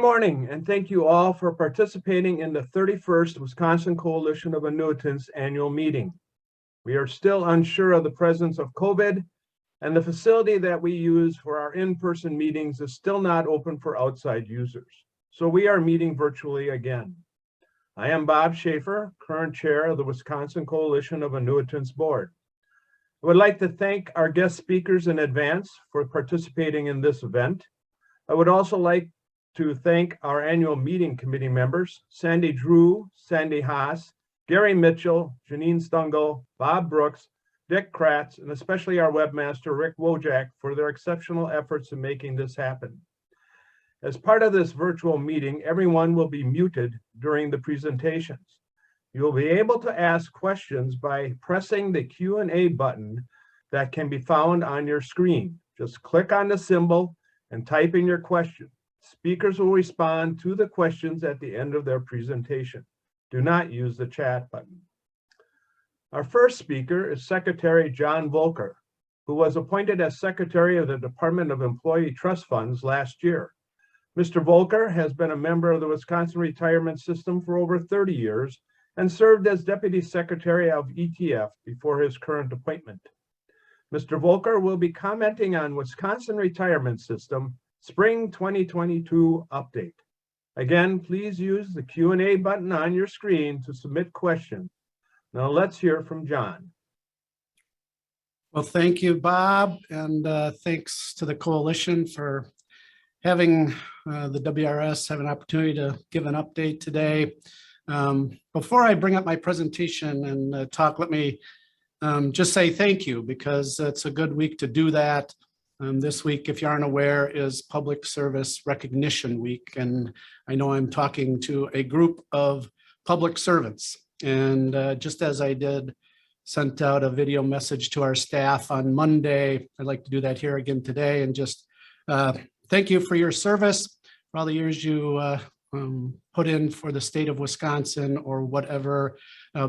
morning, and thank you all for participating in the 31st Wisconsin Coalition of Annuitants annual meeting. We are still unsure of the presence of COVID, and the facility that we use for our in-person meetings is still not open for outside users. So we are meeting virtually again. I am Bob Schaefer, current chair of the Wisconsin Coalition of Annuitants Board. I would like to thank our guest speakers in advance for participating in this event. I would also like to thank our annual meeting committee members, Sandy Drew, Sandy Haas, Gary Mitchell, Janine Stungel, Bob Brooks, Dick Kratz, and especially our webmaster, Rick Wojak, for their exceptional efforts in making this happen. As part of this virtual meeting, everyone will be muted during the presentations. You will be able to ask questions by pressing the Q&A button that can be found on your screen. Just click on the symbol and type in your question. Speakers will respond to the questions at the end of their presentation. Do not use the chat button. Our first speaker is Secretary John Volker, who was appointed as Secretary of the Department of Employee Trust Funds last year. Mr. Volker has been a member of the Wisconsin retirement system for over 30 years and served as Deputy Secretary of ETF before his current appointment. Mr. Volker will be commenting on Wisconsin retirement system Spring 2022 update. Again, please use the Q&A button on your screen to submit questions. Now let's hear from John. Well, thank you, Bob, and thanks to the coalition for having the WRS have an opportunity to give an update today. Before I bring up my presentation and talk, let me just say thank you, because it's a good week to do that. This week, if you aren't aware, is Public Service Recognition Week, and I know I'm talking to a group of public servants. And just as I sent out a video message to our staff on Monday, I'd like to do that here again today, and just thank you for your service, for all the years you put in for the state of Wisconsin or whatever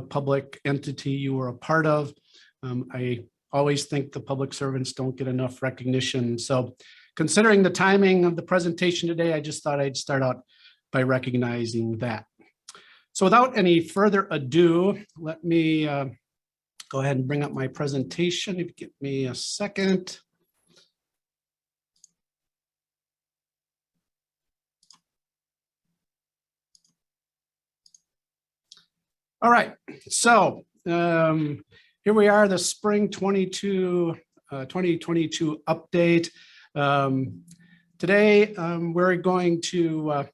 public entity you were a part of. I always think the public servants don't get enough recognition. So considering the timing of the presentation today, I just thought I'd start out by recognizing that. So without any further ado, let me go ahead and bring up my presentation. If you give me a second. All right, so here we are, the Spring 2022 update. Today, we're going to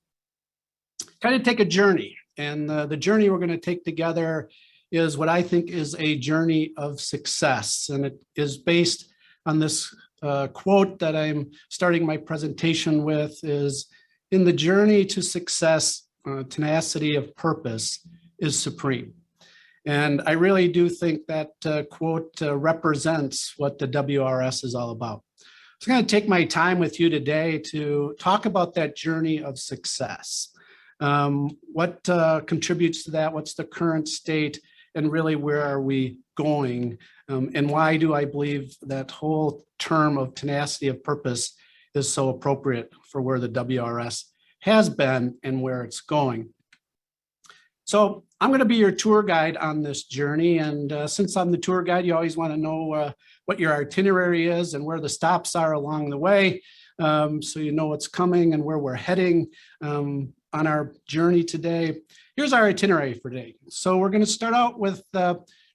kind of take a journey, and the journey we're going to take together is what I think is a journey of success, and it is based on this quote that I'm starting my presentation with, is, "In the journey to success, tenacity of purpose is supreme." And I really do think that quote represents what the WRS is all about. So I'm going to take my time with you today to talk about that journey of success. What contributes to that? What's the current state? And really, where are we going? And why do I believe that whole term of tenacity of purpose is so appropriate for where the WRS has been and where it's going? So I'm going to be your tour guide on this journey. And since I'm the tour guide, you always want to know what your itinerary is and where the stops are along the way, so you know what's coming and where we're heading on our journey today. Here's our itinerary for today. So we're going to start out with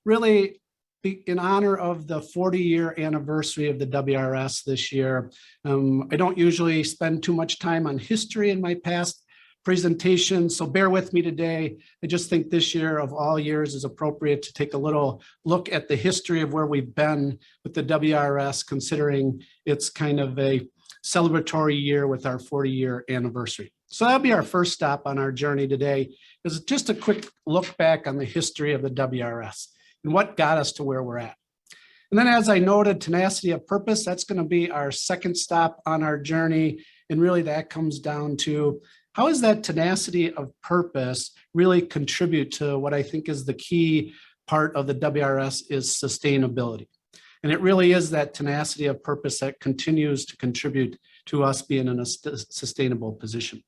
really in honor of the 40-year anniversary of the WRS this year. I don't usually spend too much time on history in my past presentation, so bear with me today. I just think this year of all years is appropriate to take a little look at the history of where we've been with the WRS, considering it's kind of a celebratory year with our 40-year anniversary. So that'll be our first stop on our journey today, is just a quick look back on the history of the WRS and what got us to where we're at. And then, as I noted, tenacity of purpose, that's going to be our second stop on our journey. And really that comes down to, how does that tenacity of purpose really contribute to what I think is the key part of the WRS, is sustainability. And it really is that tenacity of purpose that continues to contribute to us being in a sustainable position.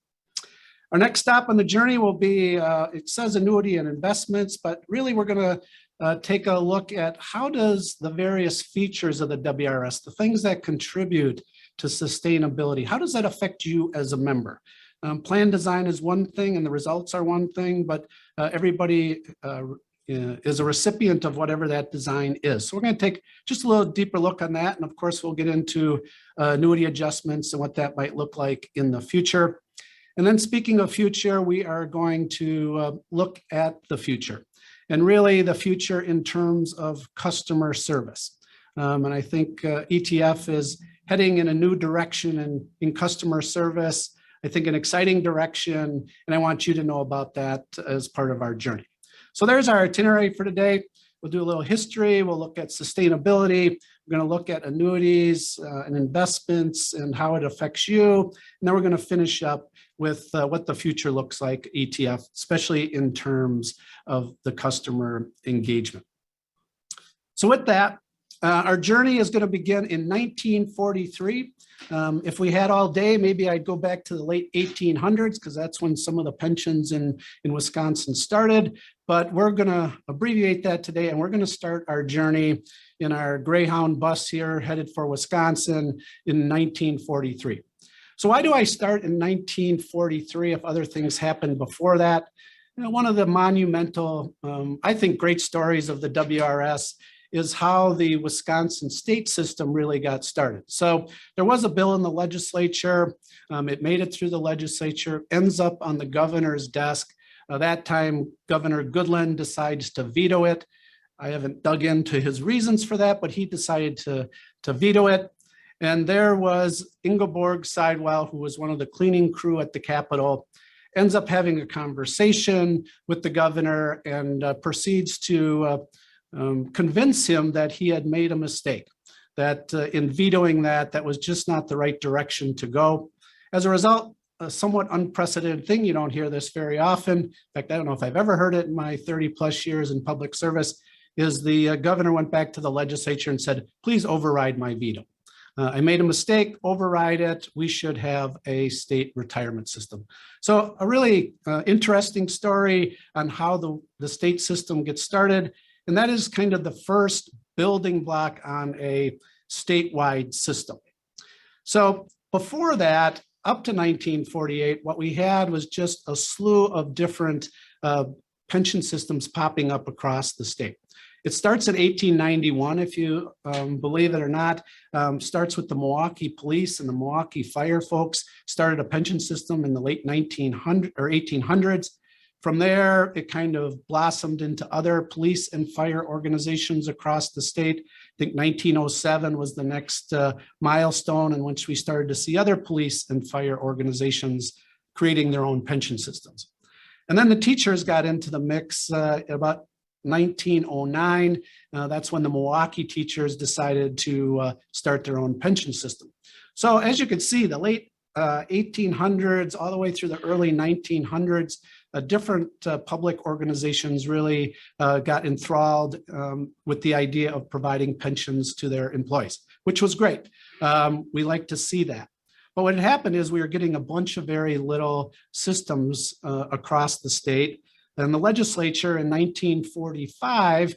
Our next stop on the journey will be, it says annuity and investments, but really we're going to take a look at how does the various features of the WRS, the things that contribute to sustainability, how does that affect you as a member? Plan design is one thing and the results are one thing, but everybody is a recipient of whatever that design is. So we're going to take just a little deeper look on that. And of course, we'll get into annuity adjustments and what that might look like in the future. And then speaking of future, we are going to look at the future and really the future in terms of customer service. And I think ETF is heading in a new direction in customer service. I think an exciting direction, and I want you to know about that as part of our journey. So there's our itinerary for today. We'll do a little history. We'll look at sustainability. We're going to look at annuities and investments and how it affects you. And then we're going to finish up with what the future looks like ETF, especially in terms of the customer engagement. So with that, our journey is going to begin in 1943. If we had all day, maybe I'd go back to the late 1800s because that's when some of the pensions in Wisconsin started. But we're going to abbreviate that today, and we're going to start our journey in our Greyhound bus here headed for Wisconsin in 1943. So why do I start in 1943 if other things happened before that? You know, one of the monumental, I think, great stories of the WRS is how the Wisconsin state system really got started. So there was a bill in the legislature. It made it through the legislature, ends up on the governor's desk. That time, Governor Goodland decides to veto it. I haven't dug into his reasons for that, but he decided to veto it. And there was Ingeborg Sidewell, who was one of the cleaning crew at the Capitol, ends up having a conversation with the governor and proceeds to convince him that he had made a mistake, that in vetoing that was just not the right direction to go. As a result, a somewhat unprecedented thing, you don't hear this very often. In fact, I don't know if I've ever heard it in my 30 plus years in public service, is the governor went back to the legislature and said, please override my veto. I made a mistake, override it. We should have a state retirement system. So a really interesting story on how the state system gets started. And that is kind of the first building block on a statewide system. So before that, up to 1948, what we had was just a slew of different pension systems popping up across the state. It starts in 1891, if you believe it or not, starts with the Milwaukee Police and the Milwaukee Fire folks started a pension system in the late 1800s. From there, it kind of blossomed into other police and fire organizations across the state. I think 1907 was the next milestone in which we started to see other police and fire organizations creating their own pension systems. And then the teachers got into the mix about 1909. That's when the Milwaukee teachers decided to start their own pension system. So as you can see, the late 1800s all the way through the early 1900s, different public organizations really got enthralled with the idea of providing pensions to their employees, which was great. We like to see that. But what had happened is we were getting a bunch of very little systems across the state. And the legislature in 1945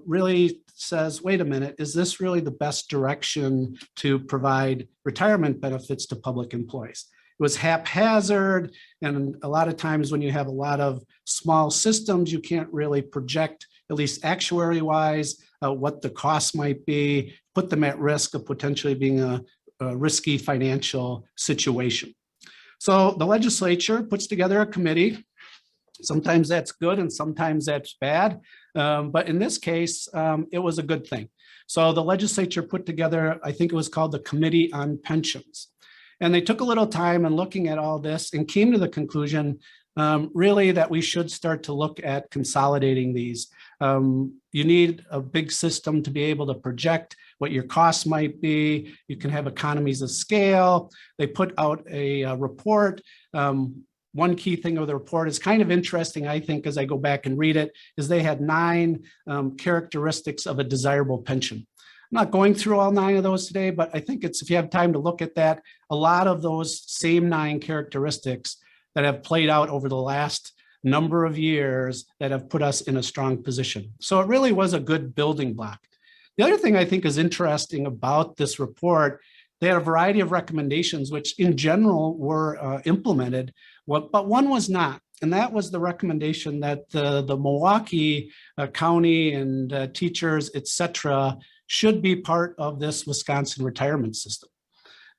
really says, wait a minute, is this really the best direction to provide retirement benefits to public employees? It was haphazard, and a lot of times when you have a lot of small systems, you can't really project, at least actuary-wise, what the costs might be, put them at risk of potentially being a risky financial situation. So the legislature puts together a committee. Sometimes that's good and sometimes that's bad. But in this case, it was a good thing. So the legislature put together, I think it was called the Committee on Pensions. And they took a little time and looking at all this and came to the conclusion really that we should start to look at consolidating these. You need a big system to be able to project what your costs might be. You can have economies of scale. They put out a report. One key thing of the report is kind of interesting, I think, as I go back and read it, is they had 9 characteristics of a desirable pension. I'm not going through all 9 of those today, but I think it's, if you have time to look at that, a lot of those same 9 characteristics that have played out over the last number of years that have put us in a strong position. So it really was a good building block. The other thing I think is interesting about this report, they had a variety of recommendations, which in general were implemented, but one was not. And that was the recommendation that the Milwaukee County and teachers, et cetera, should be part of this Wisconsin retirement system.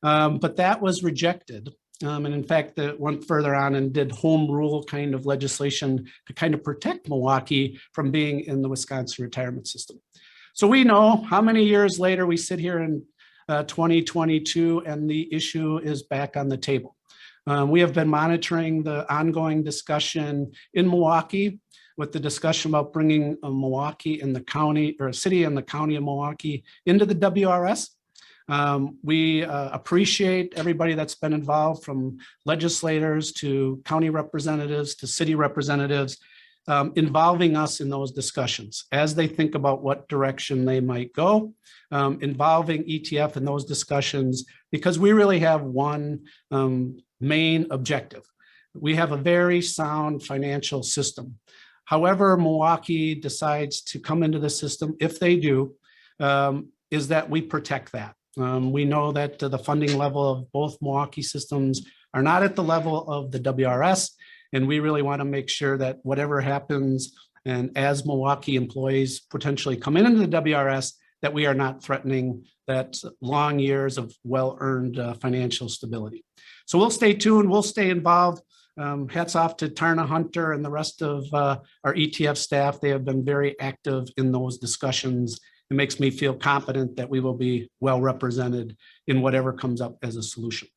But that was rejected. And in fact, it went further on and did home rule kind of legislation to kind of protect Milwaukee from being in the Wisconsin retirement system. So we know how many years later we sit here in 2022 and the issue is back on the table. We have been monitoring the ongoing discussion in Milwaukee with the discussion about bringing Milwaukee in the county or a city in the county of Milwaukee into the WRS. We appreciate everybody that's been involved, from legislators to county representatives to city representatives, involving us in those discussions as they think about what direction they might go, involving ETF in those discussions, because we really have one main objective. We have a very sound financial system. However, Milwaukee decides to come into the system, if they do, is that we protect that. We know that the funding level of both Milwaukee systems are not at the level of the WRS, and we really want to make sure that whatever happens, and as Milwaukee employees potentially come into the WRS, that we are not threatening that long years of well-earned financial stability. So we'll stay tuned, we'll stay involved. Hats off to Tarna Hunter and the rest of our ETF staff. They have been very active in those discussions. It makes me feel confident that we will be well represented in whatever comes up as a solution.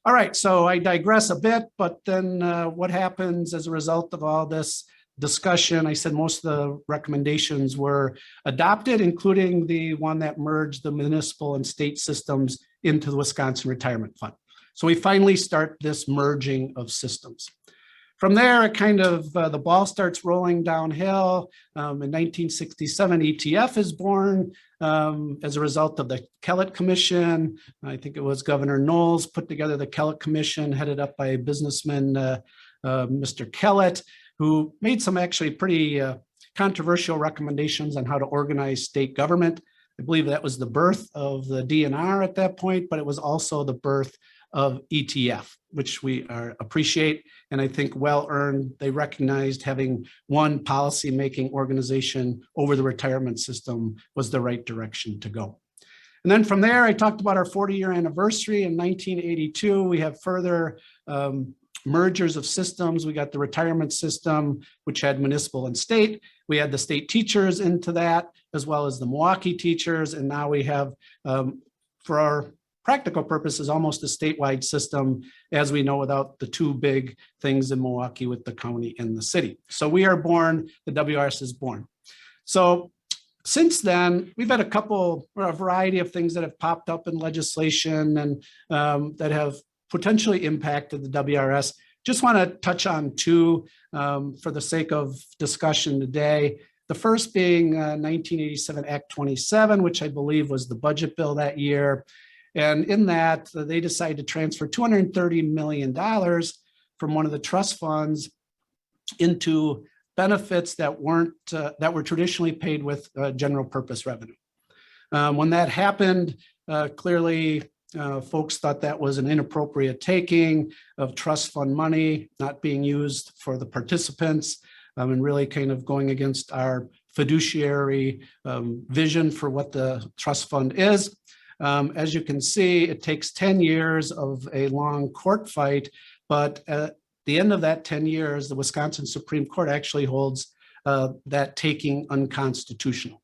All right, so I digress a bit, but then what happens as a result of all this discussion? I said most of the recommendations were adopted, including the one that merged the municipal and state systems into the Wisconsin Retirement Fund. So we finally start this merging of systems. From there, it kind of, the ball starts rolling downhill. In 1967, ETF is born as a result of the Kellett Commission. I think it was Governor Knowles put together the Kellett Commission, headed up by businessman Mr. Kellett, who made some actually pretty controversial recommendations on how to organize state government. I believe that was the birth of the DNR at that point, but it was also the birth of ETF, which we appreciate, and I think well earned. They recognized having one policy-making organization over the retirement system was the right direction to go. And then from there, I talked about our 40-year anniversary in 1982. We have further mergers of systems. We got the retirement system, which had municipal and state. We had the state teachers into that, as well as the Milwaukee teachers. And now we have, for our practical purposes, almost a statewide system, as we know, without the two big things in Milwaukee with the county and the city. So we are born, the WRS is born. So since then, we've had a variety of things that have popped up in legislation and that have potentially impacted the WRS. Just want to touch on two for the sake of discussion today. The first being 1987 Act 27, which I believe was the budget bill that year. And in that, they decided to transfer $230 million from one of the trust funds into benefits that weren't that were traditionally paid with general purpose revenue. When that happened, clearly folks thought that was an inappropriate taking of trust fund money, not being used for the participants, and really kind of going against our fiduciary vision for what the trust fund is. As you can see, it takes 10 years of a long court fight, but at the end of that 10 years, the Wisconsin Supreme Court actually holds that taking unconstitutional,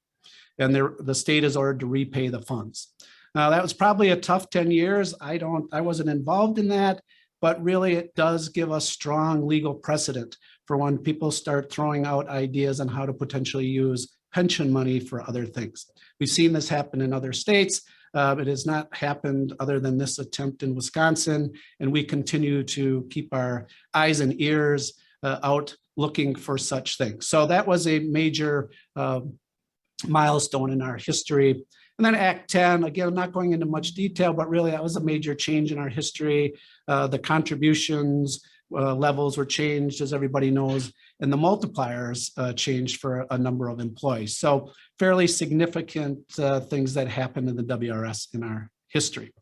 and the state is ordered to repay the funds. Now, that was probably a tough 10 years. I wasn't involved in that, but really it does give us strong legal precedent for when people start throwing out ideas on how to potentially use pension money for other things. We've seen this happen in other states. It has not happened other than this attempt in Wisconsin, and we continue to keep our eyes and ears out looking for such things. So that was a major milestone in our history. And then Act 10, again, I'm not going into much detail, but really that was a major change in our history. The contributions levels were changed, as everybody knows, and the multipliers changed for a number of employees. So fairly significant things that happened in the WRS in our history.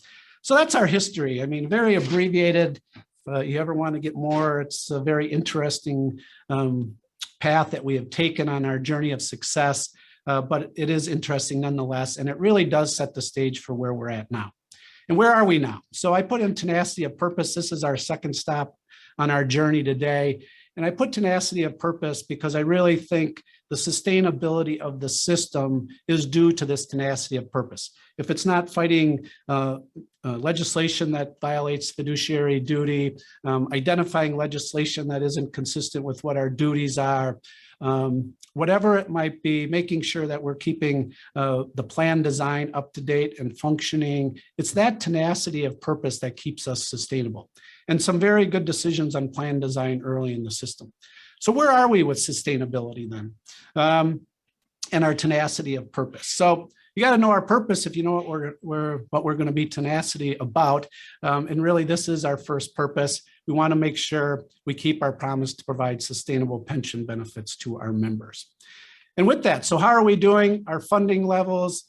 So that's our history. I mean, very abbreviated. If you ever want to get more, it's a very interesting path that we have taken on our journey of success, but it is interesting nonetheless, and it really does set the stage for where we're at now. And where are we now? So I put in tenacity of purpose. This is our second stop on our journey today. And I put tenacity of purpose because I really think the sustainability of the system is due to this tenacity of purpose. If it's not fighting legislation that violates fiduciary duty, identifying legislation that isn't consistent with what our duties are, whatever it might be, making sure that we're keeping the plan design up to date and functioning. It's that tenacity of purpose that keeps us sustainable. And some very good decisions on plan design early in the system. So where are we with sustainability then? And our tenacity of purpose. So you got to know our purpose if you know what we're going to be tenacity about. And really, this is our first purpose. We want to make sure we keep our promise to provide sustainable pension benefits to our members. And with that, so how are we doing? Our funding levels.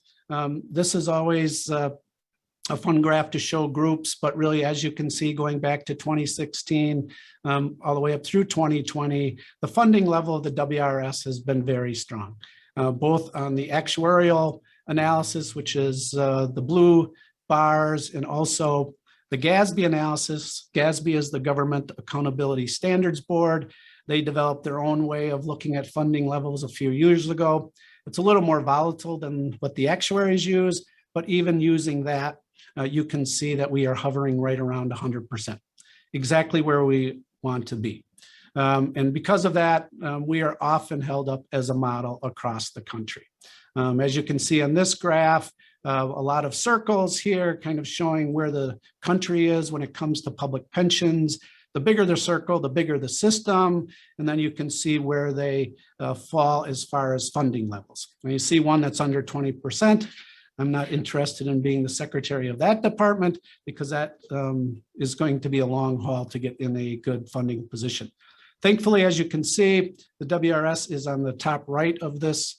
This is always a fun graph to show groups, but really, as you can see, going back to 2016, all the way up through 2020, the funding level of the WRS has been very strong, both on the actuarial analysis, which is the blue bars, and also the GASB analysis. GASB is the Government Accountability Standards Board. They developed their own way of looking at funding levels a few years ago. It's a little more volatile than what the actuaries use, but even using that, you can see that we are hovering right around 100%, exactly where we want to be. And because of that, we are often held up as a model across the country. As you can see on this graph, a lot of circles here kind of showing where the country is when it comes to public pensions. The bigger the circle, the bigger the system, and then you can see where they fall as far as funding levels. When you see one that's under 20%, I'm not interested in being the secretary of that department because that is going to be a long haul to get in a good funding position. Thankfully, as you can see, the WRS is on the top right of this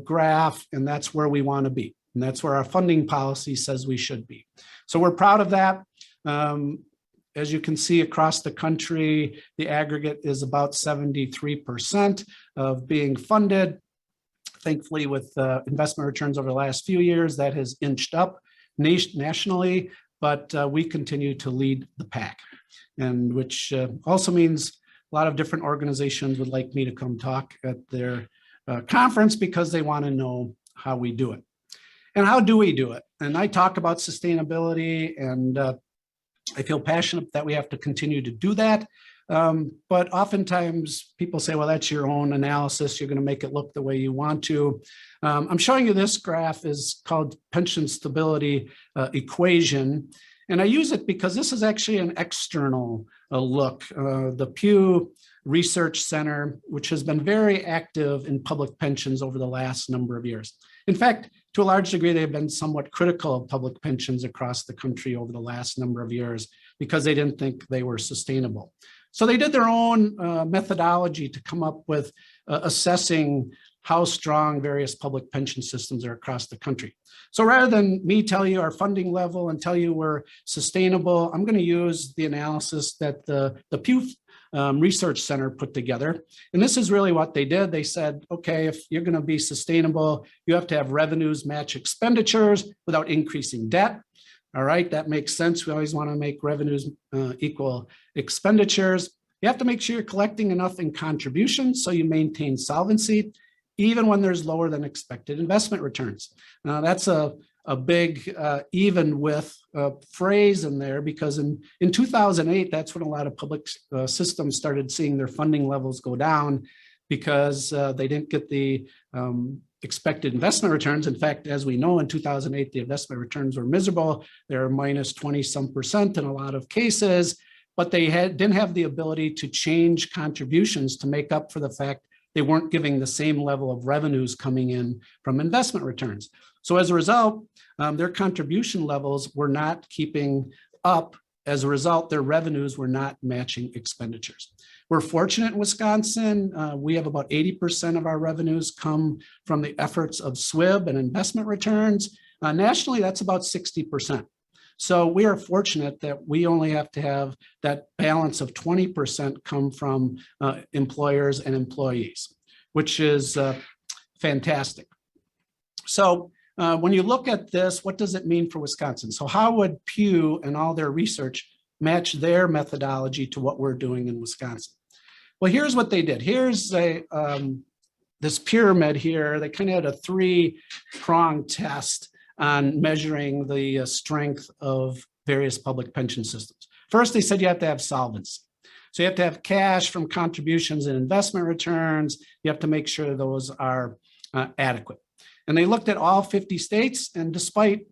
graph, and that's where we want to be. And that's where our funding policy says we should be. So we're proud of that. As you can see across the country, the aggregate is about 73% of being funded. Thankfully, with investment returns over the last few years, that has inched up nationally, but we continue to lead the pack, and which also means a lot of different organizations would like me to come talk at their conference because they want to know how we do it. And how do we do it? And I talk about sustainability, and I feel passionate that we have to continue to do that. But oftentimes people say, well, that's your own analysis. You're going to make it look the way you want to. I'm showing you this graph is called pension stability equation. And I use it because this is actually an external look. The Pew Research Center, which has been very active in public pensions over the last number of years. In fact, to a large degree, they've been somewhat critical of public pensions across the country over the last number of years because they didn't think they were sustainable. So they did their own methodology to come up with assessing how strong various public pension systems are across the country. So rather than me tell you our funding level and tell you we're sustainable, I'm going to use the analysis that the Pew Research Center put together. And this is really what they did. They said, okay, if you're going to be sustainable, you have to have revenues match expenditures without increasing debt. All right, that makes sense. We always want to make revenues equal expenditures. You have to make sure you're collecting enough in contributions so you maintain solvency, even when there's lower than expected investment returns. Now, that's a big even with phrase in there, because in 2008, that's when a lot of public systems started seeing their funding levels go down because they didn't get the expected investment returns. In fact, as we know, in 2008, the investment returns were miserable. They're minus 20-some% in a lot of cases, but they didn't have the ability to change contributions to make up for the fact they weren't giving the same level of revenues coming in from investment returns. So as a result, their contribution levels were not keeping up as a result, their revenues were not matching expenditures. We're fortunate in Wisconsin. We have about 80% of our revenues come from the efforts of SWIB and investment returns. Nationally, that's about 60%. So we are fortunate that we only have to have that balance of 20% come from employers and employees, which is fantastic. So when you look at this, what does it mean for Wisconsin? So how would Pew and all their research match their methodology to what we're doing in Wisconsin? Well, here's what they did. Here's this pyramid here. They kind of had a three-pronged test on measuring the strength of various public pension systems. First, they said you have to have solvency. So you have to have cash from contributions and investment returns. You have to make sure those are adequate. And they looked at all 50 states, and despite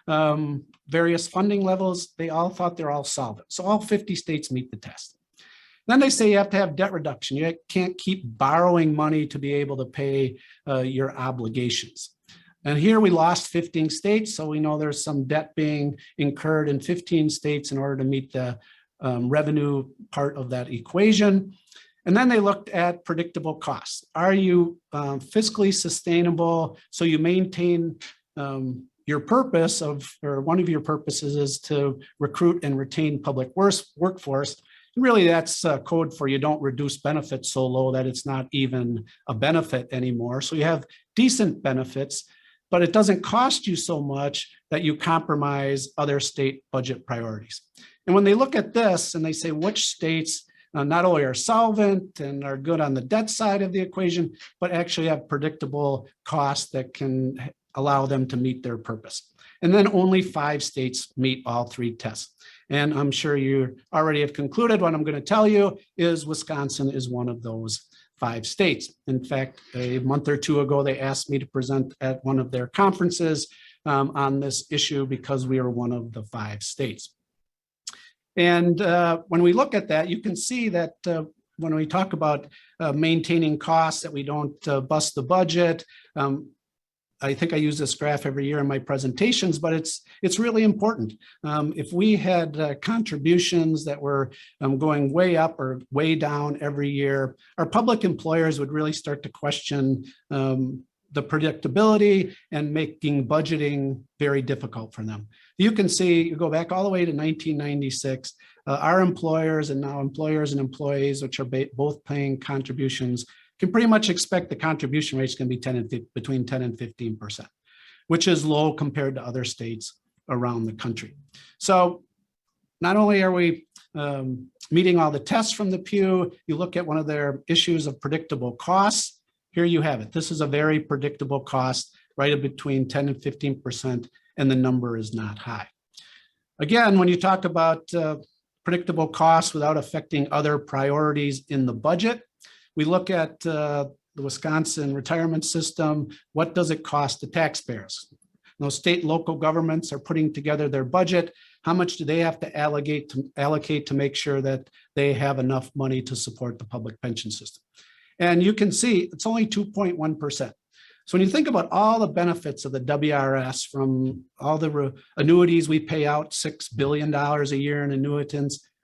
various funding levels, they all thought they're all solvent. So all 50 states meet the test. Then they say you have to have debt reduction. You can't keep borrowing money to be able to pay your obligations. And here we lost 15 states, so we know there's some debt being incurred in 15 states in order to meet the revenue part of that equation. And then they looked at predictable costs. Are you fiscally sustainable so you maintain your purpose or one of your purposes is to recruit and retain public workforce. And really that's code for you don't reduce benefits so low that it's not even a benefit anymore. So you have decent benefits, but it doesn't cost you so much that you compromise other state budget priorities. And when they look at this and they say which states not only are solvent and are good on the debt side of the equation, but actually have predictable costs that can allow them to meet their purpose. And then only 5 states meet all 3 tests. And I'm sure you already have concluded what I'm going to tell you is Wisconsin is one of those 5 states. In fact, a month or 2 ago, they asked me to present at one of their conferences on this issue because we are one of the 5 states. And when we look at that, you can see that when we talk about maintaining costs, that we don't bust the budget. I think I use this graph every year in my presentations, but it's really important. If we had contributions that were going way up or way down every year, our public employers would really start to question the predictability and making budgeting very difficult for them. You can see, you go back all the way to 1996, our employers and now employers and employees, which are both paying contributions, can pretty much expect the contribution rates can be between 10 and 15%, which is low compared to other states around the country. So not only are we meeting all the tests from the Pew, you look at one of their issues of predictable costs. Here you have it. This is a very predictable cost, right in between 10 and 15%, and the number is not high. Again, when you talk about predictable costs without affecting other priorities in the budget, we look at the Wisconsin retirement system. What does it cost the taxpayers? Now, state and local governments are putting together their budget. How much do they have to allocate to make sure that they have enough money to support the public pension system? And you can see it's only 2.1%. So when you think about all the benefits of the WRS, from all the annuities we pay out, $6 billion a year in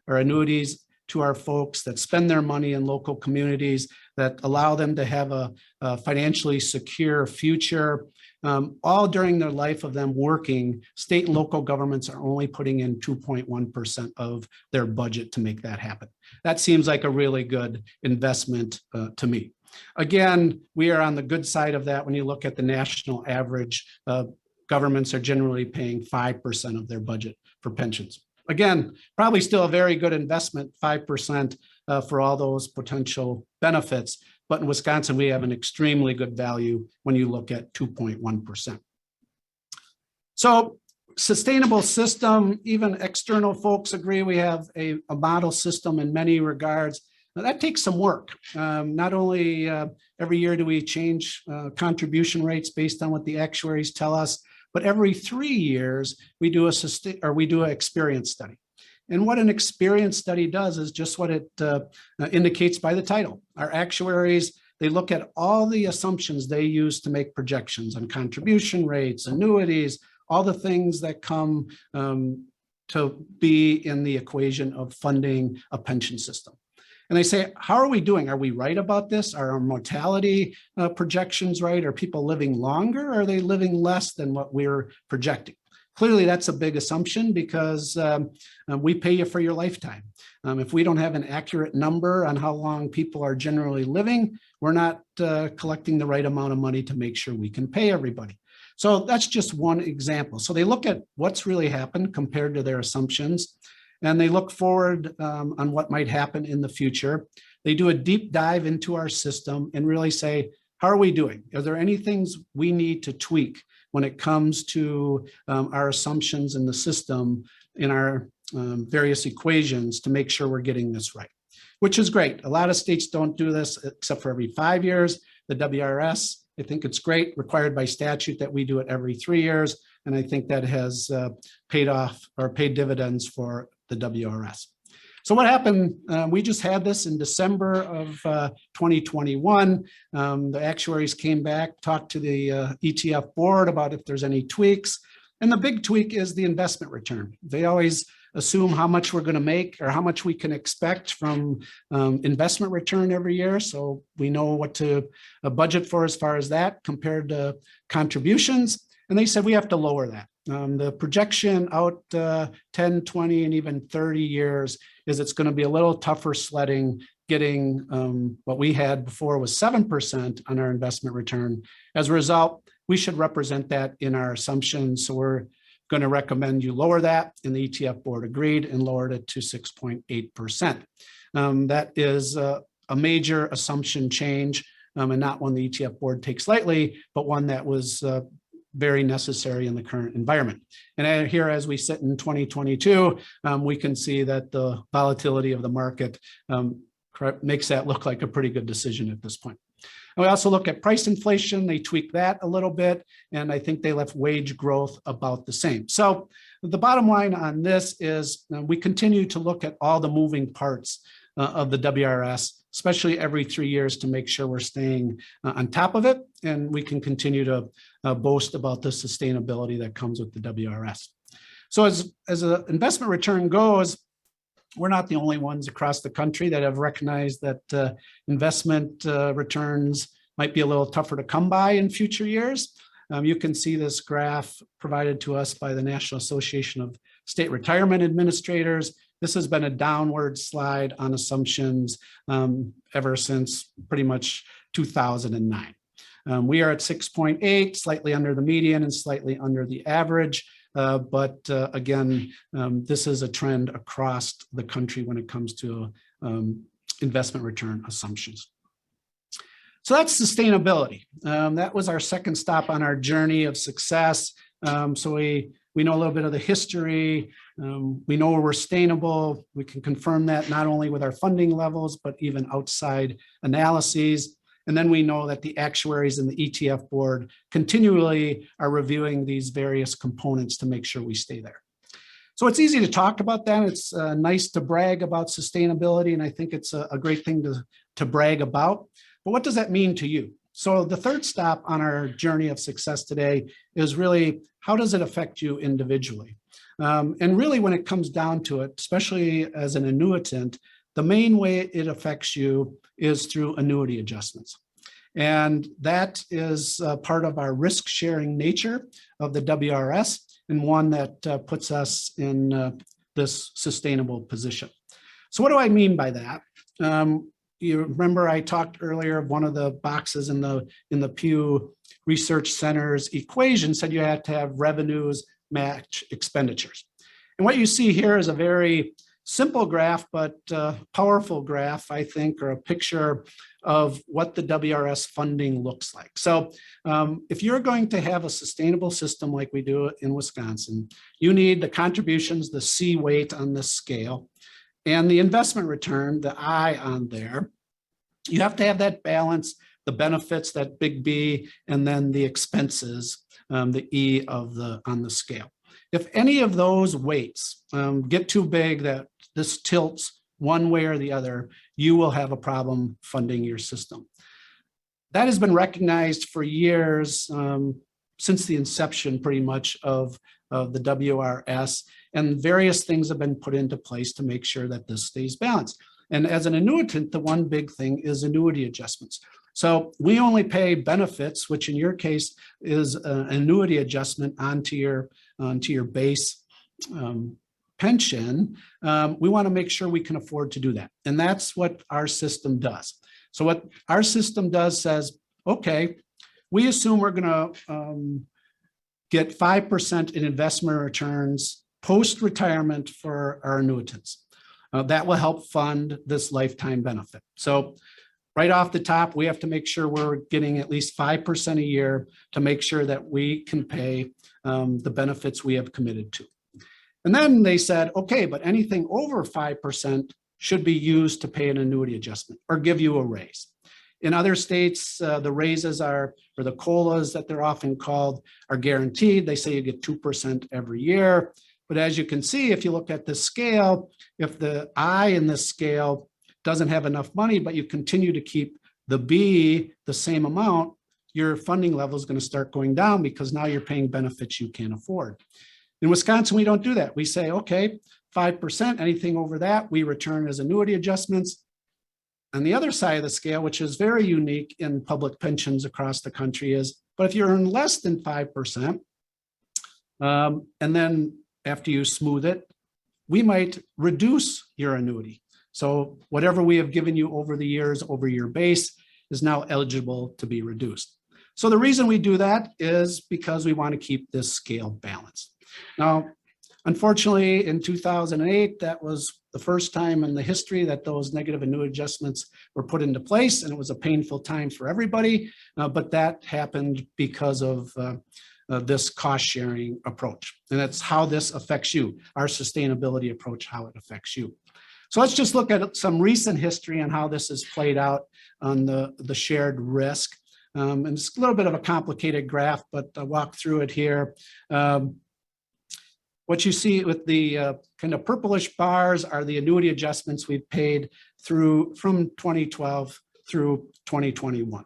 annuities to our folks that spend their money in local communities, that allow them to have a financially secure future, all during their life of them working, state and local governments are only putting in 2.1% of their budget to make that happen. That seems like a really good investment to me. Again, we are on the good side of that. When you look at the national average, governments are generally paying 5% of their budget for pensions. Again, probably still a very good investment, 5% for all those potential benefits. But in Wisconsin, we have an extremely good value when you look at 2.1%. So sustainable system, even external folks agree we have a model system in many regards. Now that takes some work. Not only every year do we change contribution rates based on what the actuaries tell us, but every 3 years we do an experience study. And what an experience study does is just what it indicates by the title. Our actuaries, they look at all the assumptions they use to make projections on contribution rates, annuities, all the things that come to be in the equation of funding a pension system. And they say, how are we doing? Are we right about this? Are our mortality projections right? Are people living longer? Or are they living less than what we're projecting? Clearly, that's a big assumption because we pay you for your lifetime. If we don't have an accurate number on how long people are generally living, we're not collecting the right amount of money to make sure we can pay everybody. So that's just one example. So they look at what's really happened compared to their assumptions, and they look forward on what might happen in the future. They do a deep dive into our system and really say, how are we doing? Are there any things we need to tweak when it comes to our assumptions in the system, in our various equations, to make sure we're getting this right, which is great. A lot of states don't do this except for every 5 years. The WRS, I think it's great, required by statute that we do it every 3 years. And I think that has paid off or paid dividends for the WRS. So what happened, we just had this in December of 2021. The actuaries came back, talked to the ETF board about if there's any tweaks. And the big tweak is the investment return. They always assume how much we're going to make or how much we can expect from investment return every year. So we know what to budget for as far as that compared to contributions. And they said we have to lower that. The projection out 10, 20, and even 30 years is it's going to be a little tougher sledding getting what we had before was 7% on our investment return. As a result, we should represent that in our assumptions. So we're going to recommend you lower that, and the ETF board agreed and lowered it to 6.8%. That is a major assumption change, and not one the ETF board takes lightly, but one that was very necessary in the current environment. And here, as we sit in 2022, we can see that the volatility of the market makes that look like a pretty good decision at this point. And we also look at price inflation. They tweak that a little bit, and I think they left wage growth about the same. So the bottom line on this is we continue to look at all the moving parts of the WRS, especially every 3 years, to make sure we're staying on top of it, and we can continue to boast about the sustainability that comes with the WRS. So as an investment return goes, we're not the only ones across the country that have recognized that investment returns might be a little tougher to come by in future years. You can see this graph provided to us by the National Association of State Retirement Administrators. This has been a downward slide on assumptions ever since pretty much 2009. We are at 6.8, slightly under the median and slightly under the average. But again, this is a trend across the country when it comes to investment return assumptions. So that's sustainability. That was our second stop on our journey of success. So we know a little bit of the history. We know we're sustainable. We can confirm that not only with our funding levels, but even outside analyses. And then we know that the actuaries and the ETF board continually are reviewing these various components to make sure we stay there. So it's easy to talk about that. It's nice to brag about sustainability, and I think it's a great thing to brag about. But what does that mean to you? So the third stop on our journey of success today is really, how does it affect you individually? And really, when it comes down to it, especially as an annuitant, the main way it affects you is through annuity adjustments. And that is part of our risk sharing nature of the WRS, and one that puts us in this sustainable position. So what do I mean by that? You remember I talked earlier of one of the boxes in the Pew Research Center's equation said you had to have revenues match expenditures. And what you see here is a very simple graph, but powerful graph, I think, or a picture of what the WRS funding looks like. So if you're going to have a sustainable system like we do in Wisconsin, you need the contributions, the C weight on this scale, and the investment return, the I on there. You have to have that balance, the benefits, that big B, and then the expenses, the E on the scale. If any of those weights get too big that this tilts one way or the other, you will have a problem funding your system. That has been recognized for years since the inception pretty much of the WRS, and various things have been put into place to make sure that this stays balanced. And as an annuitant, the one big thing is annuity adjustments. So we only pay benefits, which in your case is an annuity adjustment onto your base pension. We want to make sure we can afford to do that. And that's what our system does. So what our system does says, okay, we assume we're going to get 5% in investment returns post-retirement for our annuitants. That will help fund this lifetime benefit. So right off the top, we have to make sure we're getting at least 5% a year to make sure that we can pay the benefits we have committed to. And then they said, okay, but anything over 5% should be used to pay an annuity adjustment or give you a raise. In other states, the raises are, or the COLAs that they're often called, are guaranteed. They say you get 2% every year. But as you can see, if you look at the scale, if the I in this scale doesn't have enough money, but you continue to keep the B the same amount, your funding level is going to start going down because now you're paying benefits you can't afford. In Wisconsin, we don't do that. We say, okay, 5%, anything over that, we return as annuity adjustments. On the other side of the scale, which is very unique in public pensions across the country, is, but if you earn less than 5%, and then after you smooth it, we might reduce your annuity. So whatever we have given you over the years, over your base, is now eligible to be reduced. So the reason we do that is because we want to keep this scale balanced. Now, unfortunately, in 2008, that was the first time in the history that those negative annuity adjustments were put into place, and it was a painful time for everybody, but that happened because of this cost-sharing approach. And that's how this affects you, our sustainability approach, how it affects you. So let's just look at some recent history on how this has played out on the shared risk. And it's a little bit of a complicated graph, but I'll walk through it here. What you see with the kind of purplish bars are the annuity adjustments we've paid through from 2012 through 2021.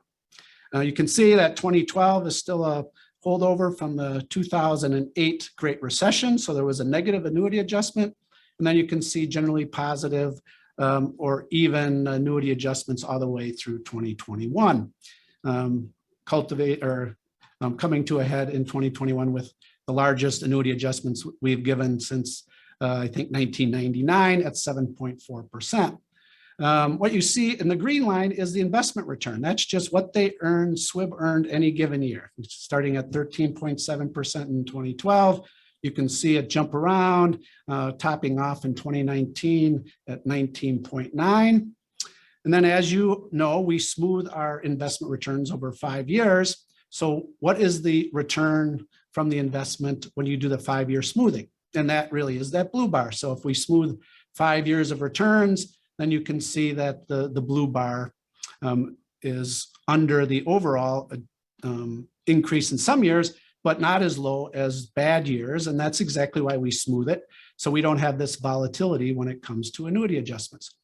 You can see that 2012 is still a holdover from the 2008 Great Recession. So there was a negative annuity adjustment. And then you can see generally positive or even annuity adjustments all the way through 2021. Coming to a head in 2021 with the largest annuity adjustments we've given since I think 1999 at 7.4%. What you see in the green line is the investment return. That's just what they earned, SWIB earned any given year, starting at 13.7% in 2012. You can see it jump around, topping off in 2019 at 19.9. And then as you know, we smooth our investment returns over 5 years. So what is the return from the investment when you do the 5-year smoothing? And that really is that blue bar. So if we smooth 5 years of returns, then you can see that the blue bar is under the overall increase in some years, but not as low as bad years. And that's exactly why we smooth it. So we don't have this volatility when it comes to annuity adjustments.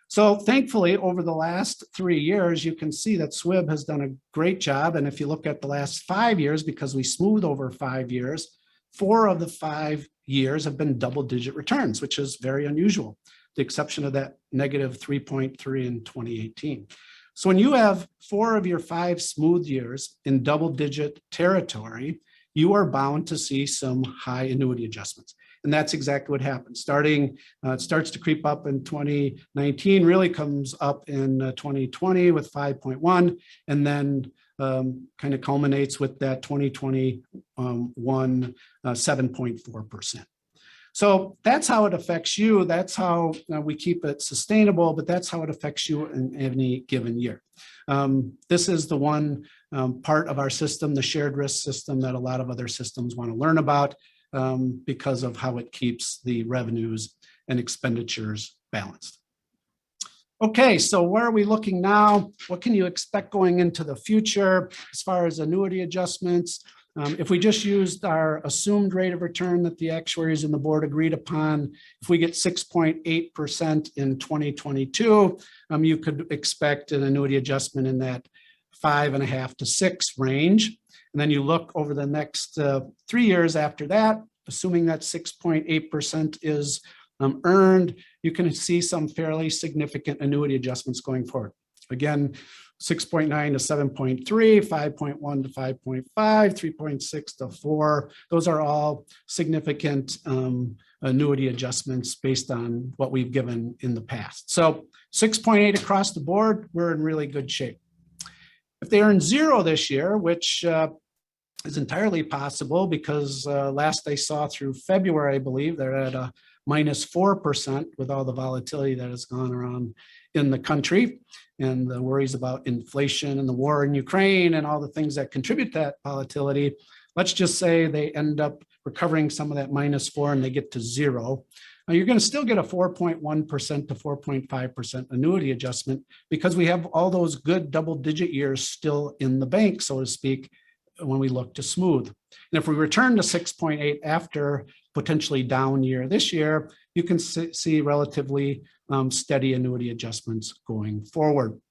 So thankfully, over the last 3 years, you can see that SWIB has done a great job. And if you look at the last 5 years, because we smooth over 5 years, 4 of the 5 years have been double-digit returns, which is very unusual, with the exception of that negative 3.3 in 2018. So when you have 4 of your 5 smooth years in double-digit territory, you are bound to see some high annuity adjustments. And that's exactly what happened. It starts to creep up in 2019, really comes up in 2020 with 5.1, and then kind of culminates with that 2021 7.4%. So that's how it affects you. That's how we keep it sustainable, but that's how it affects you in any given year. This is the one part of our system, the shared risk system, that a lot of other systems want to learn about because of how it keeps the revenues and expenditures balanced. Okay, so where are we looking now? What can you expect going into the future as far as annuity adjustments? If we just used our assumed rate of return that the actuaries and the board agreed upon, if we get 6.8% in 2022, you could expect an annuity adjustment in that 5.5 to 6 range. And then you look over the next 3 years after that, assuming that 6.8% is earned, you can see some fairly significant annuity adjustments going forward. Again, 6.9 to 7.3, 5.1 to 5.5, 3.6 to 4. Those are all significant annuity adjustments based on what we've given in the past. So 6.8 across the board, we're in really good shape. If they earn 0 this year, which is entirely possible because last I saw through February, I believe they're at a -4% with all the volatility that has gone around in the country and the worries about inflation and the war in Ukraine and all the things that contribute to that volatility. Let's just say they end up recovering some of that -4 and they get to 0. Now you're going to still get a 4.1% to 4.5% annuity adjustment because we have all those good double-digit years still in the bank, so to speak, when we look to smooth. And if we return to 6.8 after potentially down year this year, you can see relatively steady annuity adjustments going forward.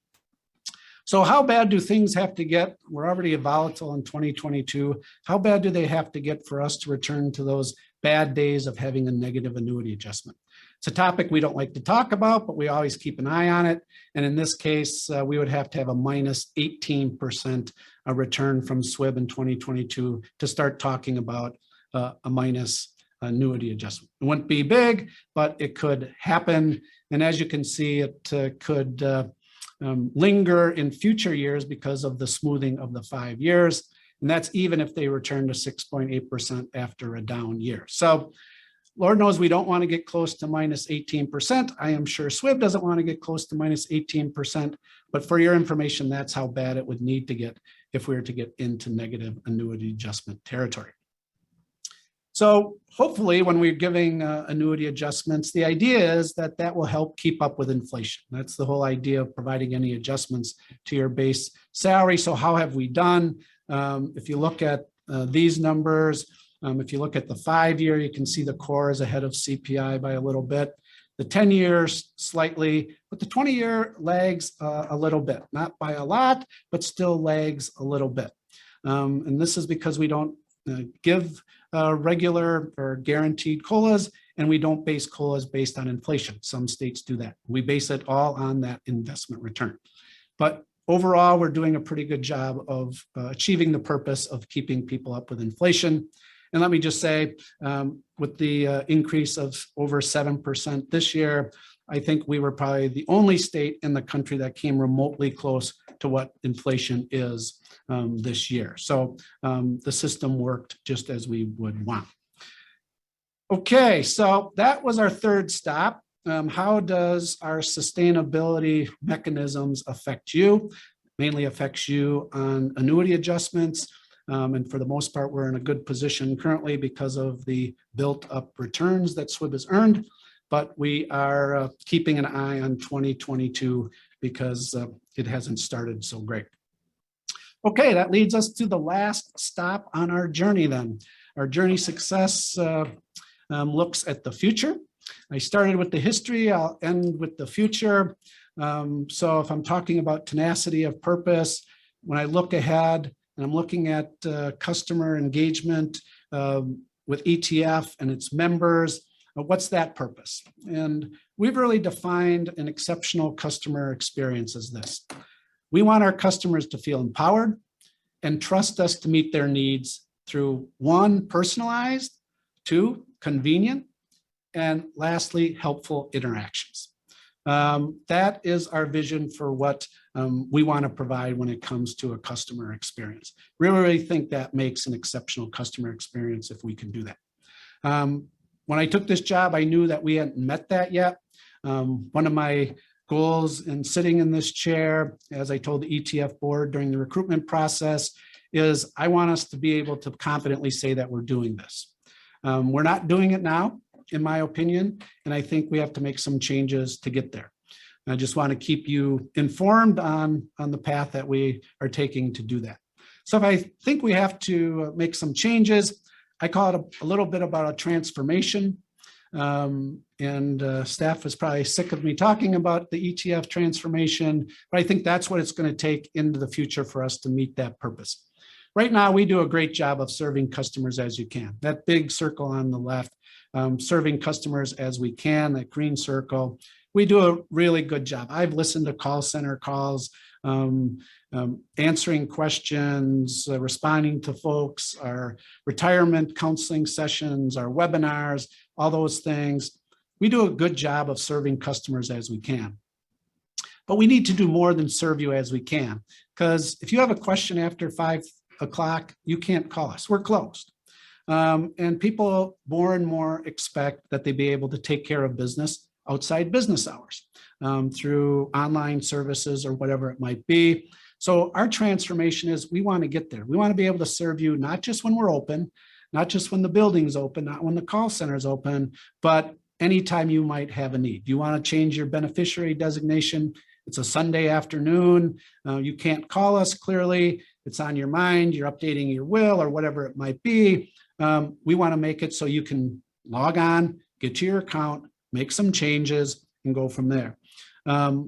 So how bad do things have to get? We're already volatile in 2022. How bad do they have to get for us to return to those bad days of having a negative annuity adjustment? It's a topic we don't like to talk about, but we always keep an eye on it. And in this case, we would have to have a -18% return from SWIB in 2022 to start talking about a minus annuity adjustment. It wouldn't be big, but it could happen. And as you can see, it could linger in future years because of the smoothing of the 5 years. And that's even if they return to 6.8% after a down year. So Lord knows we don't want to get close to -18%. I am sure SWIB doesn't want to get close to -18%, but for your information, that's how bad it would need to get if we were to get into negative annuity adjustment territory. So hopefully when we're giving annuity adjustments, the idea is that that will help keep up with inflation. That's the whole idea of providing any adjustments to your base salary. So how have we done? If you look at these numbers, if you look at the 5-year, you can see the core is ahead of CPI by a little bit. The 10 years slightly, but the 20-year lags a little bit, not by a lot, but still lags a little bit. And this is because we don't give regular or guaranteed COLAs, and we don't base COLAs based on inflation. Some states do that. We base it all on that investment return. But overall, we're doing a pretty good job of achieving the purpose of keeping people up with inflation. And let me just say, with the increase of over 7% this year, I think we were probably the only state in the country that came remotely close to what inflation is this year. So the system worked just as we would want. Okay, so that was our third stop. How does our sustainability mechanisms affect you? Mainly affects you on annuity adjustments. And for the most part, we're in a good position currently because of the built up returns that SWIB has earned. But we are keeping an eye on 2022 because it hasn't started so great. Okay, that leads us to the last stop on our journey then. Our journey success looks at the future. I started with the history, I'll end with the future. So if I'm talking about tenacity of purpose, when I look ahead and I'm looking at customer engagement with ETF and its members, what's that purpose? And we've really defined an exceptional customer experience as this. We want our customers to feel empowered and trust us to meet their needs through 1, personalized, 2, convenient, and lastly, helpful interactions. That is our vision for what we want to provide when it comes to a customer experience. Really think that makes an exceptional customer experience if we can do that. When I took this job, I knew that we hadn't met that yet. One of my goals in sitting in this chair, as I told the ETF board during the recruitment process, is I want us to be able to confidently say that we're doing this. We're not doing it now, in my opinion, and I think we have to make some changes to get there. I just want to keep you informed on the path that we are taking to do that. So if I think we have to make some changes, I call it a little bit about a transformation. And staff is probably sick of me talking about the ETF transformation, but I think that's what it's going to take into the future for us to meet that purpose. Right now, we do a great job of serving customers as you can. That big circle on the left, serving customers as we can, that green circle, we do a really good job. I've listened to call center calls, answering questions, responding to folks, our retirement counseling sessions, our webinars, all those things. We do a good job of serving customers as we can. But we need to do more than serve you as we can, because if you have a question after 5 o'clock, you can't call us. We're closed. And people more and more expect that they be able to take care of business outside business hours through online services or whatever it might be. So our transformation is we want to get there. We want to be able to serve you not just when we're open, not just when the building's open, not when the call center is open, but anytime you might have a need. You want to change your beneficiary designation. It's a Sunday afternoon. You can't call us clearly. It's on your mind. You're updating your will or whatever it might be. We want to make it so you can log on, get to your account, make some changes, and go from there.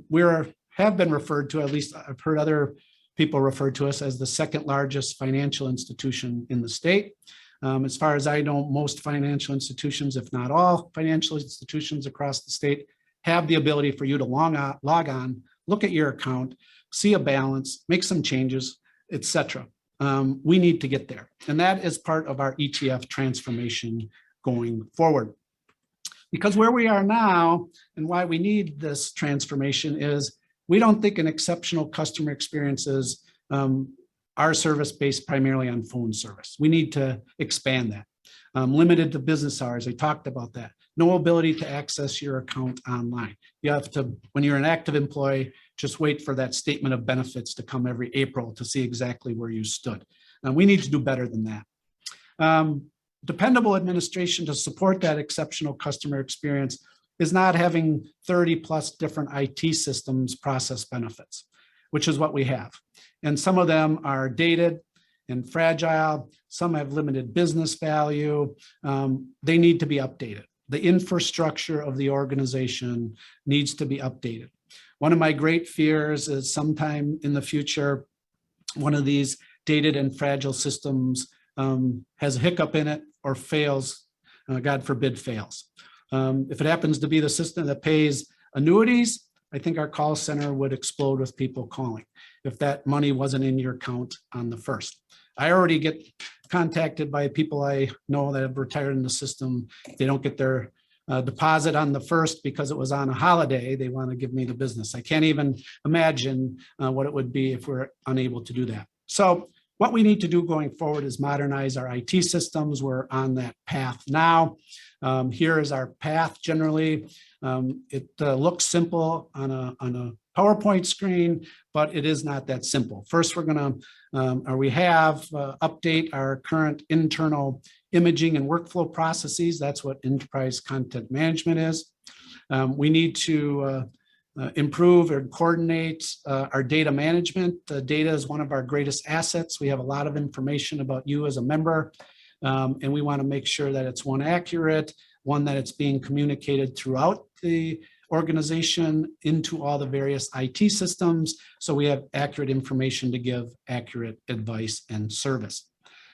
We have been referred to, at least I've heard other people refer to us as the second largest financial institution in the state. As far as I know, most financial institutions, if not all financial institutions across the state, have the ability for you to log on, look at your account, see a balance, make some changes, etc. We need to get there. And that is part of our ETF transformation going forward. Because where we are now and why we need this transformation is we don't think an exceptional customer experience is our service based primarily on phone service. We need to expand that. Limited to business hours, I talked about that. No ability to access your account online. You have to, when you're an active employee, just wait for that statement of benefits to come every April to see exactly where you stood. We need to do better than that. Dependable administration to support that exceptional customer experience is not having 30 plus different IT systems process benefits, which is what we have. And some of them are dated and fragile. Some have limited business value. They need to be updated. The infrastructure of the organization needs to be updated. One of my great fears is sometime in the future, one of these dated and fragile systems has a hiccup in it or fails, God forbid fails. If it happens to be the system that pays annuities, I think our call center would explode with people calling if that money wasn't in your account on the first. I already get contacted by people I know that have retired in the system. They don't get their deposit on the first because it was on a holiday. They want to give me the business. I can't even imagine what it would be if we're unable to do that. So what we need to do going forward is modernize our IT systems. We're on that path now. Here is our path generally. It looks simple on a PowerPoint screen, but it is not that simple. First, we're going to, or we have update our current internal imaging and workflow processes. That's what enterprise content management is. We need to improve and coordinate our data management. Data is one of our greatest assets. We have a lot of information about you as a member, and we want to make sure that it's one accurate, one that it's being communicated throughout the organization into all the various IT systems, so we have accurate information to give accurate advice and service.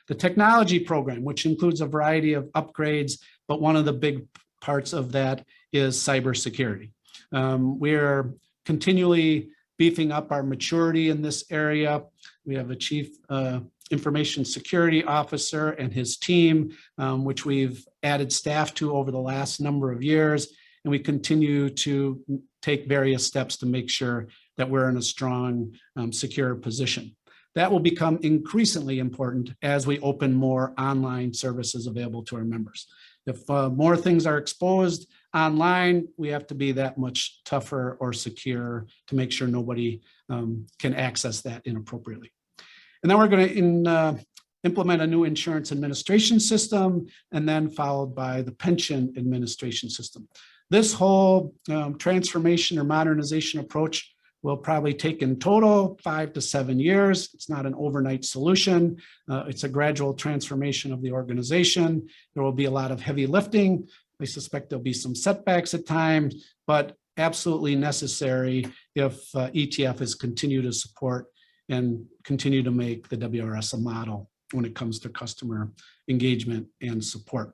The technology program, which includes a variety of upgrades, but one of the big parts of that is cybersecurity. We're continually beefing up our maturity in this area. We have a chief information security officer and his team, which we've added staff to over the last number of years. And we continue to take various steps to make sure that we're in a strong, secure position. That will become increasingly important as we open more online services available to our members. If more things are exposed online, we have to be that much tougher or secure to make sure nobody can access that inappropriately. And then we're going to implement a new insurance administration system, and then followed by the pension administration system. This whole transformation or modernization approach will probably take in total 5 to 7 years. It's not an overnight solution. It's a gradual transformation of the organization. There will be a lot of heavy lifting, I suspect there'll be some setbacks at times, but absolutely necessary if ETF is continue to support and continue to make the WRS a model when it comes to customer engagement and support.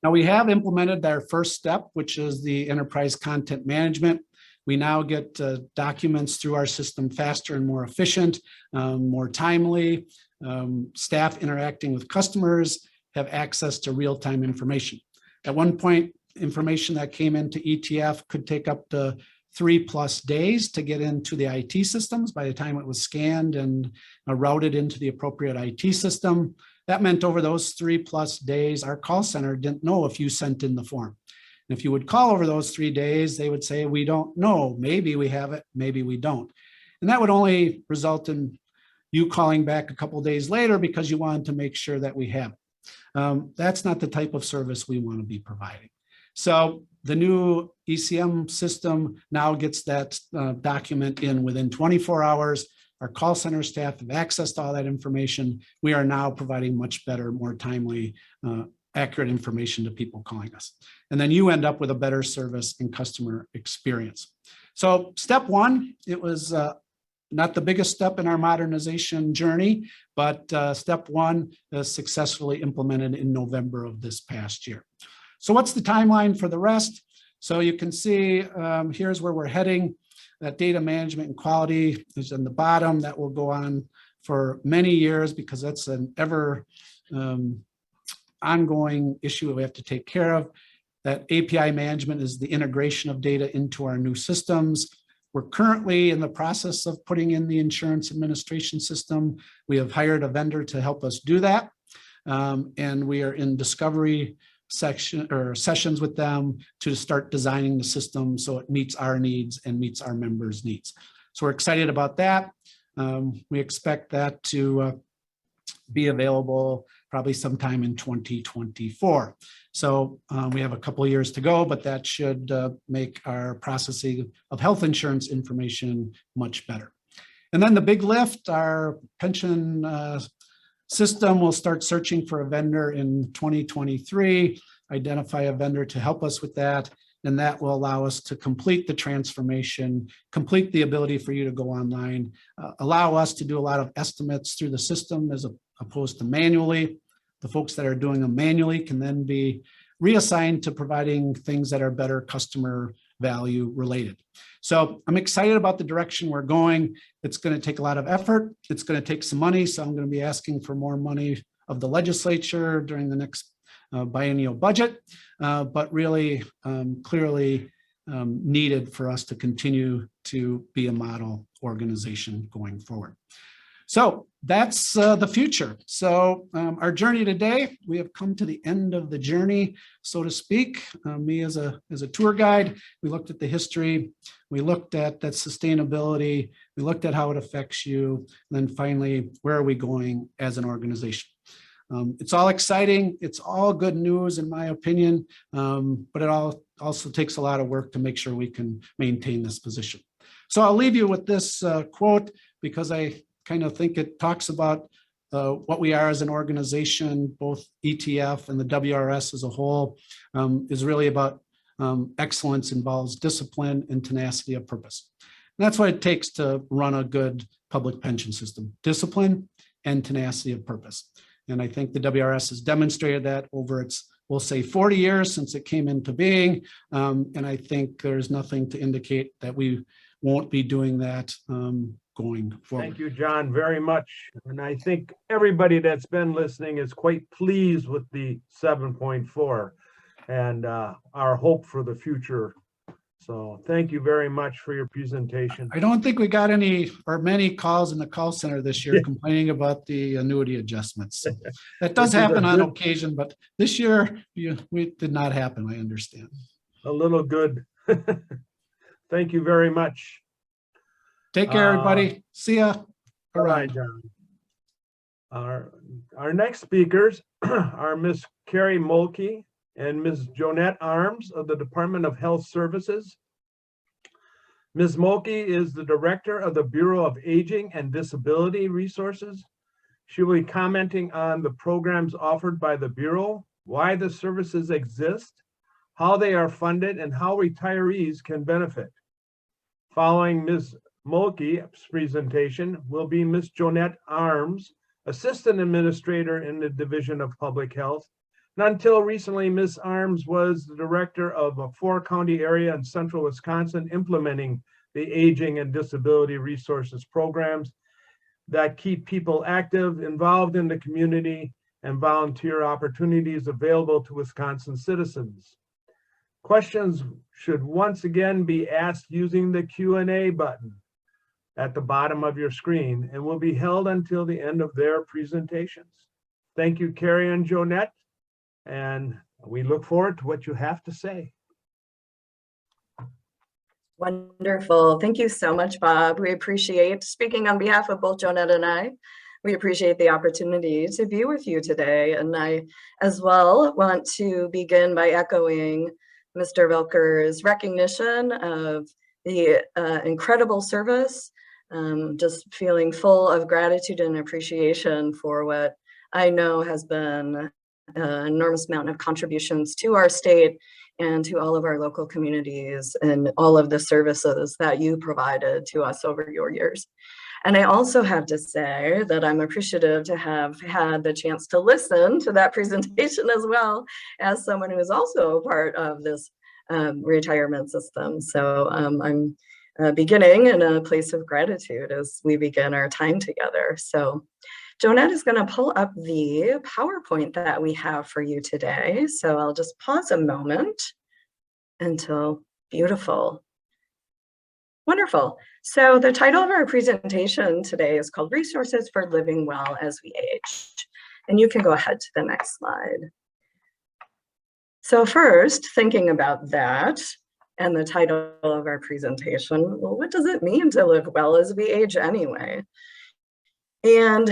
Now, we have implemented our first step, which is the enterprise content management. We now get documents through our system faster and more efficient, more timely. Staff interacting with customers have access to real-time information. At one point, information that came into ETF could take up to 3+ days to get into the IT systems by the time it was scanned and routed into the appropriate IT system. That meant over those 3+ days, our call center didn't know if you sent in the form. And if you would call over those 3 days, they would say, we don't know, maybe we have it, maybe we don't. And that would only result in you calling back a couple of days later because you wanted to make sure that we have it. That's not the type of service we want to be providing. So the new ECM system now gets that document in within 24 hours. Our call center staff have access to all that information. We are now providing much better, more timely, accurate information to people calling us. And then you end up with a better service and customer experience. So step one, it was not the biggest step in our modernization journey, but step one is successfully implemented in November of this past year. So what's the timeline for the rest? So you can see here's where we're heading. That data management and quality is on the bottom. That will go on for many years because that's an ever ongoing issue that we have to take care of. That API management is the integration of data into our new systems. We're currently in the process of putting in the insurance administration system. We have hired a vendor to help us do that. And we are in discovery sessions with them to start designing the system so it meets our needs and meets our members' needs. So we're excited about that. We expect that to be available probably sometime in 2024. So we have a couple of years to go, but that should make our processing of health insurance information much better. And then the big lift, our pension system will start searching for a vendor in 2023, identify a vendor to help us with that, and that will allow us to complete the transformation, complete the ability for you to go online, allow us to do a lot of estimates through the system as opposed to manually. The folks that are doing them manually can then be reassigned to providing things that are better customer value related. So I'm excited about the direction we're going. It's going to take a lot of effort. It's going to take some money. So I'm going to be asking for more money of the legislature during the next biennial budget, but really clearly needed for us to continue to be a model organization going forward. So that's the future. So our journey today, we have come to the end of the journey, so to speak. Me as a tour guide, we looked at the history, we looked at that sustainability, we looked at how it affects you, and then finally, where are we going as an organization? It's all exciting. It's all good news, in my opinion, but it also takes a lot of work to make sure we can maintain this position. So I'll leave you with this quote because I kind of think it talks about what we are as an organization, both ETF and the WRS as a whole, is really about excellence involves discipline and tenacity of purpose. And that's what it takes to run a good public pension system, discipline and tenacity of purpose. And I think the WRS has demonstrated that over its, we'll say 40 years since it came into being. And I think there's nothing to indicate that we won't be doing that going forward. Thank you, John, very much. And I think everybody that's been listening is quite pleased with the 7.4 and our hope for the future. So thank you very much for your presentation. I don't think we got any or many calls in the call center this year complaining about the annuity adjustments. So that does happen on occasion, but this year it did not happen, I understand. A little good. Thank you very much. Take care, everybody. See ya. All right, John. Our next speakers are Ms. Carrie Mulkey and Ms. Jonette Arms of the Department of Health Services. Ms. Mulkey is the Director of the Bureau of Aging and Disability Resources. She will be commenting on the programs offered by the Bureau, why the services exist, how they are funded, and how retirees can benefit. Following Ms. Mulkey's presentation will be Ms. Jonette Arms, Assistant Administrator in the Division of Public Health. And until recently, Ms. Arms was the director of a 4-county area in central Wisconsin implementing the Aging and Disability Resources programs that keep people active, involved in the community, and volunteer opportunities available to Wisconsin citizens. Questions should once again be asked using the Q&A button at the bottom of your screen and will be held until the end of their presentations. Thank you, Carrie and Jonette, and we look forward to what you have to say. Wonderful. Thank you so much, Bob. We appreciate, speaking on behalf of both Jonette and I, we appreciate the opportunity to be with you today. And I as well want to begin by echoing Mr. Velker's recognition of the incredible service, just feeling full of gratitude and appreciation for what I know has been an enormous amount of contributions to our state and to all of our local communities and all of the services that you provided to us over your years. And I also have to say that I'm appreciative to have had the chance to listen to that presentation as well as someone who is also a part of this retirement system. So I'm beginning in a place of gratitude as we begin our time together. So Jonette is going to pull up the PowerPoint that we have for you today. So I'll just pause a moment until beautiful. Wonderful. So the title of our presentation today is called Resources for Living Well as We Age. And you can go ahead to the next slide. So first, thinking about that and the title of our presentation, well, what does it mean to live well as we age anyway? And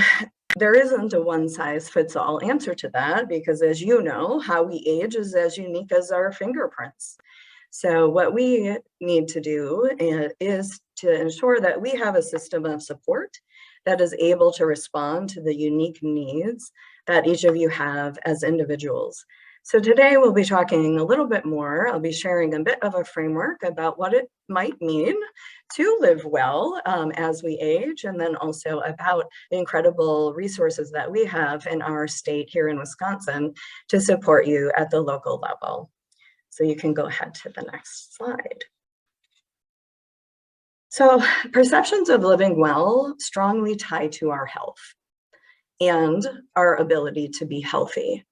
there isn't a one-size-fits-all answer to that because, as you know, how we age is as unique as our fingerprints. So what we need to do is to ensure that we have a system of support that is able to respond to the unique needs that each of you have as individuals. So today we'll be talking a little bit more. I'll be sharing a bit of a framework about what it might mean to live well as we age, and then also about the incredible resources that we have in our state here in Wisconsin to support you at the local level. So you can go ahead to the next slide. So perceptions of living well strongly tie to our health and our ability to be healthy.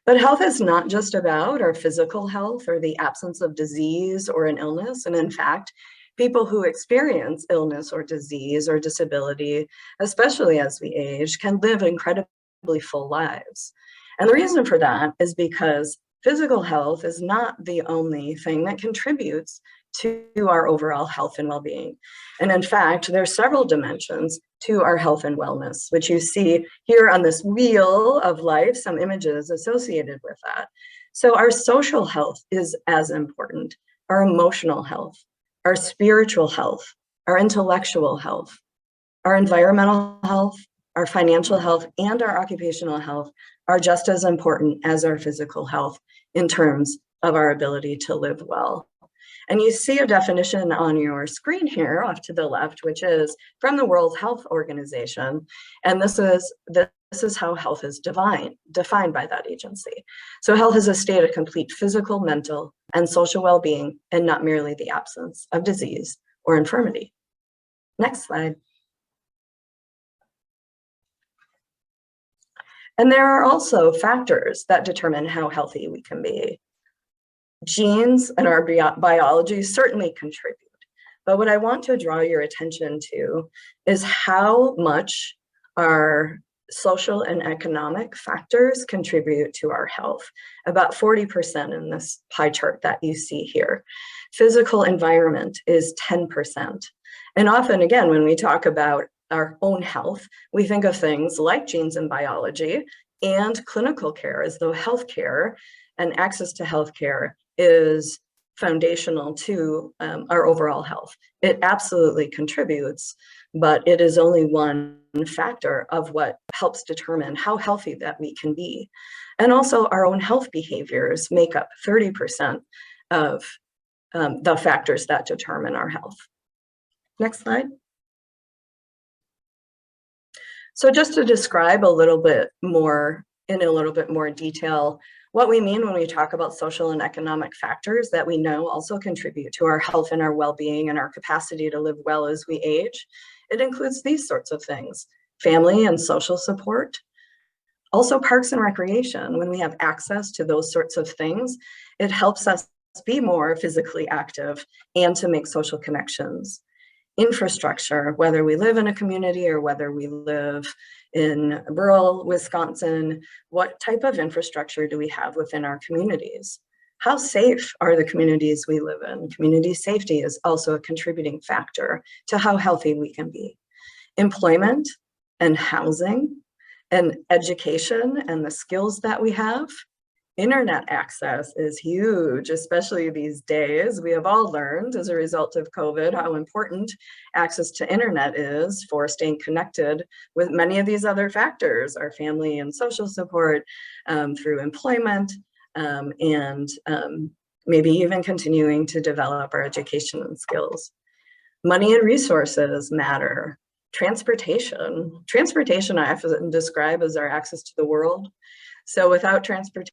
But health is not just about our physical health or the absence of disease or an illness. And in fact, people who experience illness or disease or disability, especially as we age, can live incredibly full lives. And the reason for that is because physical health is not the only thing that contributes to our overall health and well-being. And in fact, there are several dimensions to our health and wellness, which you see here on this wheel of life, some images associated with that. So our social health is as important, our emotional health, our spiritual health, our intellectual health, our environmental health, our financial health, and our occupational health are just as important as our physical health in terms of our ability to live well. And you see a definition on your screen here off to the left, which is from the World Health Organization. And this is how health is defined by that agency. So health is a state of complete physical, mental, and social well-being, and not merely the absence of disease or infirmity. Next slide. And there are also factors that determine how healthy we can be. Genes and our biology certainly contribute, but what I want to draw your attention to is how much our social and economic factors contribute to our health. About 40% in this pie chart that you see here. Physical environment is 10%. And often, again, when we talk about our own health, we think of things like genes and biology and clinical care as though healthcare and access to healthcare is foundational to our overall health. It absolutely contributes, but it is only one factor of what helps determine how healthy that we can be. And also our own health behaviors make up 30% of the factors that determine our health. Next slide. So just to describe a little bit more, in a little bit more detail, what we mean when we talk about social and economic factors that we know also contribute to our health and our well-being and our capacity to live well as we age. It includes these sorts of things: family and social support, also parks and recreation. When we have access to those sorts of things, it helps us be more physically active and to make social connections. Infrastructure, whether we live in a community or whether we live in rural Wisconsin, what type of infrastructure do we have within our communities? How safe are the communities we live in? Community safety is also a contributing factor to how healthy we can be. Employment and housing and education and the skills that we have. Internet access is huge, especially these days. We have all learned as a result of COVID how important access to internet is for staying connected with many of these other factors, our family and social support, through employment, and maybe even continuing to develop our education and skills. Money and resources matter. Transportation I often describe as our access to the world. So without transportation,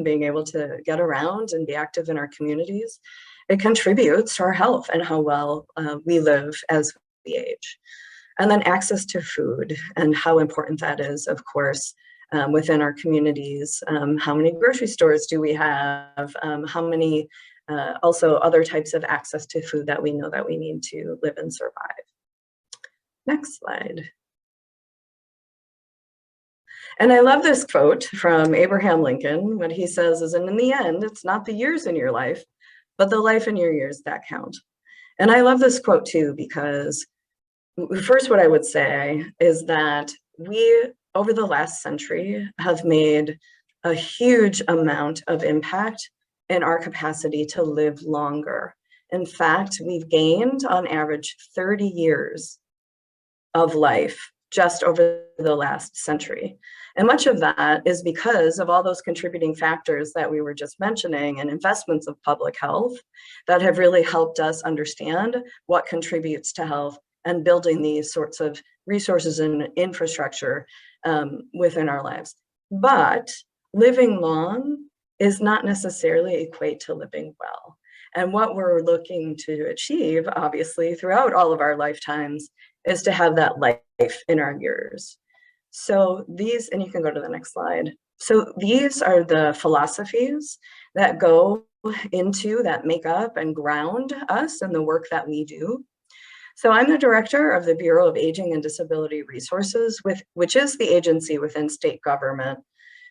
being able to get around and be active in our communities, it contributes to our health and how well we live as we age. And then access to food and how important that is, of course, within our communities. How many grocery stores do we have? How many also other types of access to food that we know that we need to live and survive. Next slide. And I love this quote from Abraham Lincoln. What he says is, and in the end, it's not the years in your life, but the life in your years that count. And I love this quote too, because first what I would say is that we, over the last century, have made a huge amount of impact in our capacity to live longer. In fact, we've gained on average 30 years of life just over the last century. And much of that is because of all those contributing factors that we were just mentioning and investments of public health that have really helped us understand what contributes to health and building these sorts of resources and infrastructure within our lives. But living long is not necessarily equate to living well. And what we're looking to achieve, obviously, throughout all of our lifetimes is to have that life in our years. So these, and you can go to the next slide. So these are the philosophies that go into, that make up and ground us and the work that we do. So I'm the director of the Bureau of Aging and Disability Resources, which is the agency within state government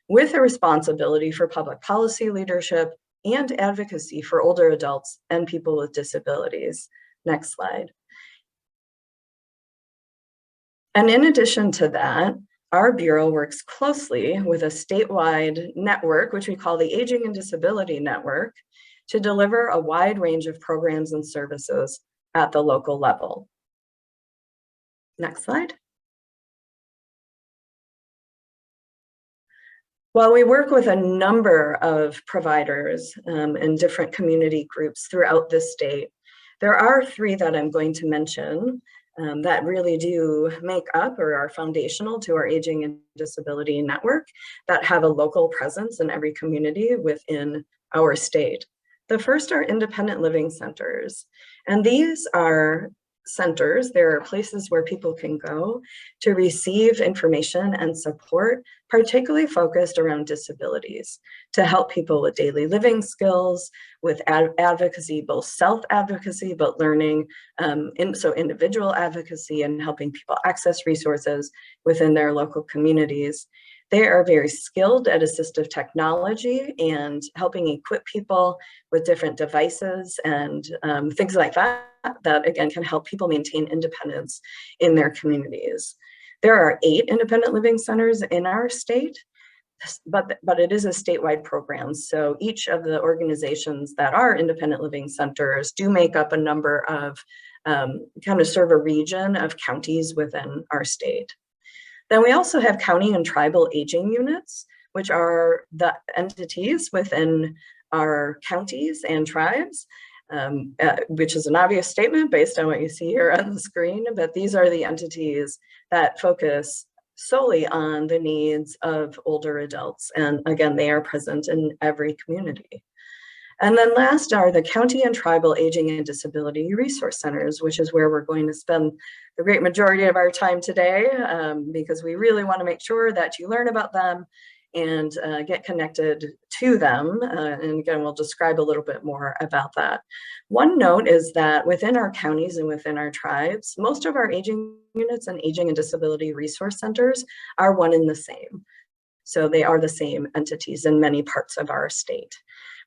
with a responsibility for public policy leadership and advocacy for older adults and people with disabilities. Next slide. And in addition to that, our Bureau works closely with a statewide network, which we call the Aging and Disability Network, to deliver a wide range of programs and services at the local level. Next slide. While we work with a number of providers and different community groups throughout the state, there are three that I'm going to mention that really do make up or are foundational to our Aging and Disability Network that have a local presence in every community within our state. The first are independent living centers, and these are centers. There are places where people can go to receive information and support, particularly focused around disabilities, to help people with daily living skills, with advocacy, both self-advocacy, but learning, so individual advocacy and helping people access resources within their local communities. They are very skilled at assistive technology and helping equip people with different devices and things like that, that again can help people maintain independence in their communities. There are 8 independent living centers in our state. but it is a statewide program. So each of the organizations that are independent living centers do make up a number of kind of serve a region of counties within our state. Then we also have county and tribal aging units, which are the entities within our counties and tribes, which is an obvious statement based on what you see here on the screen, but these are the entities that focus solely on the needs of older adults. And again, they are present in every community. And then last are the county and tribal aging and disability resource centers, which is where we're going to spend the great majority of our time today, because we really want to make sure that you learn about them and get connected to them. And again, we'll describe a little bit more about that. One note is that within our counties and within our tribes, most of our aging units and aging and disability resource centers are one and the same. So they are the same entities in many parts of our state.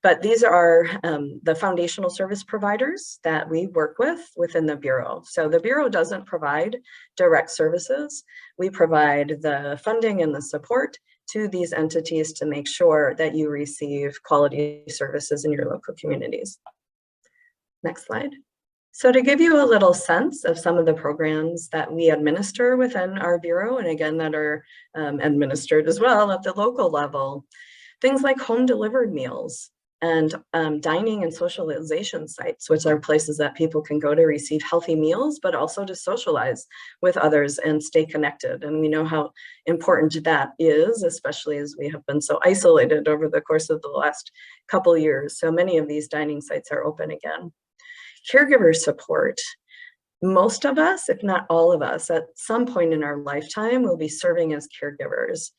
But these are the foundational service providers that we work with within the Bureau. So the Bureau doesn't provide direct services. We provide the funding and the support to these entities to make sure that you receive quality services in your local communities. Next slide. So to give you a little sense of some of the programs that we administer within our Bureau, and again, that are administered as well at the local level, things like home delivered meals, and dining and socialization sites, which are places that people can go to receive healthy meals, but also to socialize with others and stay connected. And we know how important that is, especially as we have been so isolated over the course of the last couple years. So many of these dining sites are open again. Caregiver support. Most of us, if not all of us, at some point in our lifetime will be serving as caregivers.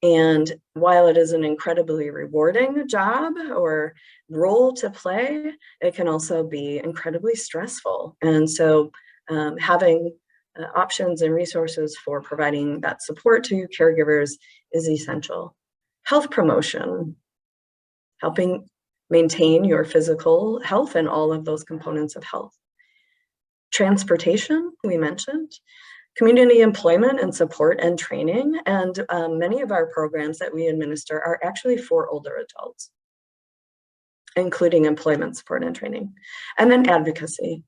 And while it is an incredibly rewarding job or role to play, it can also be incredibly stressful. And so having options and resources for providing that support to caregivers is essential. Health promotion, helping maintain your physical health and all of those components of health. Transportation, we mentioned. Community employment and support and training, and many of our programs that we administer are actually for older adults, including employment support and training. And then advocacy.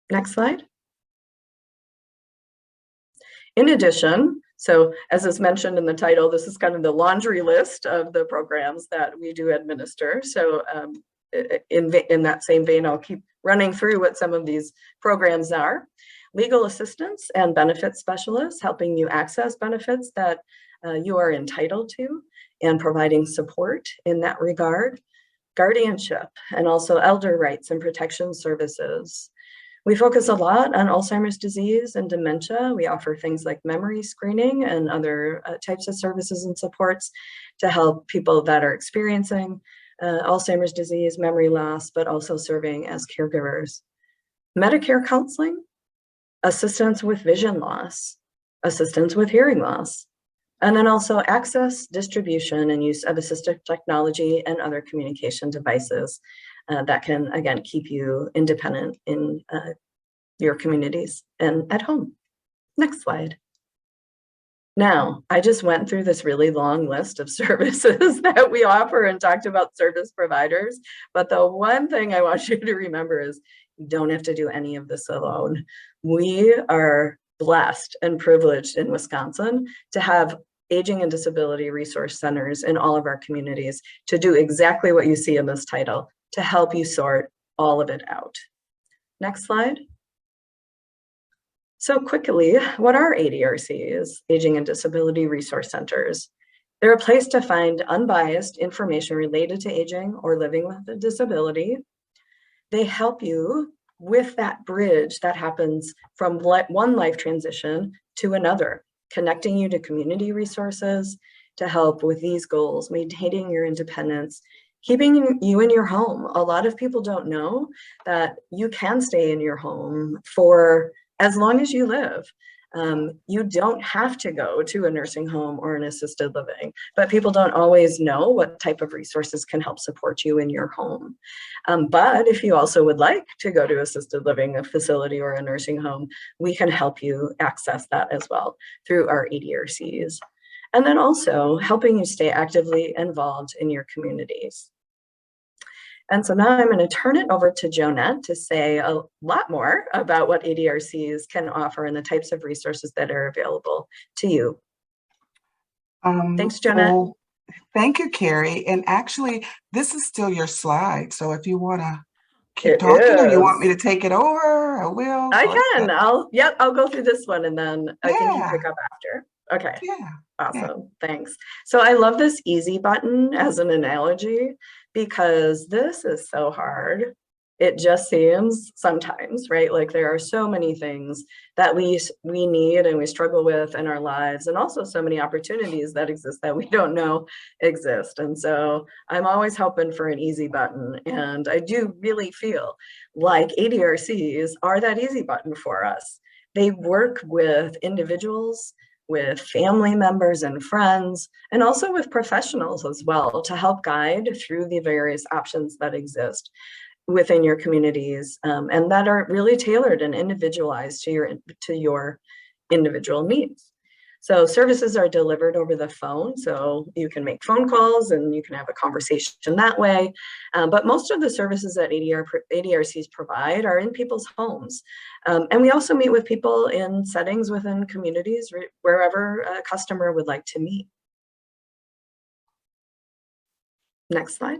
Next slide. In addition, so as is mentioned in the title, this is kind of the laundry list of the programs that we do administer. So in that same vein, I'll keep running through what some of these programs are. Legal assistance and benefits specialists, helping you access benefits that you are entitled to and providing support in that regard. Guardianship and also elder rights and protection services. We focus a lot on Alzheimer's disease and dementia. We offer things like memory screening and other types of services and supports to help people that are experiencing Alzheimer's disease, memory loss, but also serving as caregivers. Medicare counseling, assistance with vision loss, assistance with hearing loss, and then also access, distribution, and use of assistive technology and other communication devices that can, again, keep you independent in your communities and at home. Next slide. Now, I just went through this really long list of services that we offer and talked about service providers, but the one thing I want you to remember is you don't have to do any of this alone. We are blessed and privileged in Wisconsin to have aging and disability resource centers in all of our communities to do exactly what you see in this title, to help you sort all of it out. Next slide. So quickly, what are ADRCs, Aging and Disability Resource Centers? They're a place to find unbiased information related to aging or living with a disability. They help you with that bridge that happens from one life transition to another, connecting you to community resources to help with these goals, maintaining your independence, keeping you in your home. A lot of people don't know that you can stay in your home for as long as you live. You don't have to go to a nursing home or an assisted living, but people don't always know what type of resources can help support you in your home. But if you also would like to go to assisted living, a facility, or a nursing home, we can help you access that as well through our ADRCs. and then also helping you stay actively involved in your communities. And so now I'm going to turn it over to Jonette to say a lot more about what ADRCs can offer and the types of resources that are available to you. Thanks, Jonette. Well, thank you, Carrie. And actually, this is still your slide. So if you want to keep talking or you want me to take it over, I will. I can. I'll go through this one and then I think you pick up after. Okay. Yeah. Awesome. Thanks. So I love this easy button as an analogy because this is so hard. It just seems sometimes, right? Like there are so many things that we need and we struggle with in our lives, and also so many opportunities that exist that we don't know exist. And so I'm always hoping for an easy button. And I do really feel like ADRCs are that easy button for us. They work with individuals, with family members and friends, and also with professionals as well to help guide through the various options that exist within your communities, and that are really tailored and individualized to your individual needs. So services are delivered over the phone, so you can make phone calls and you can have a conversation that way. But most of the services that ADRCs provide are in people's homes. And we also meet with people in settings within communities, wherever a customer would like to meet. Next slide.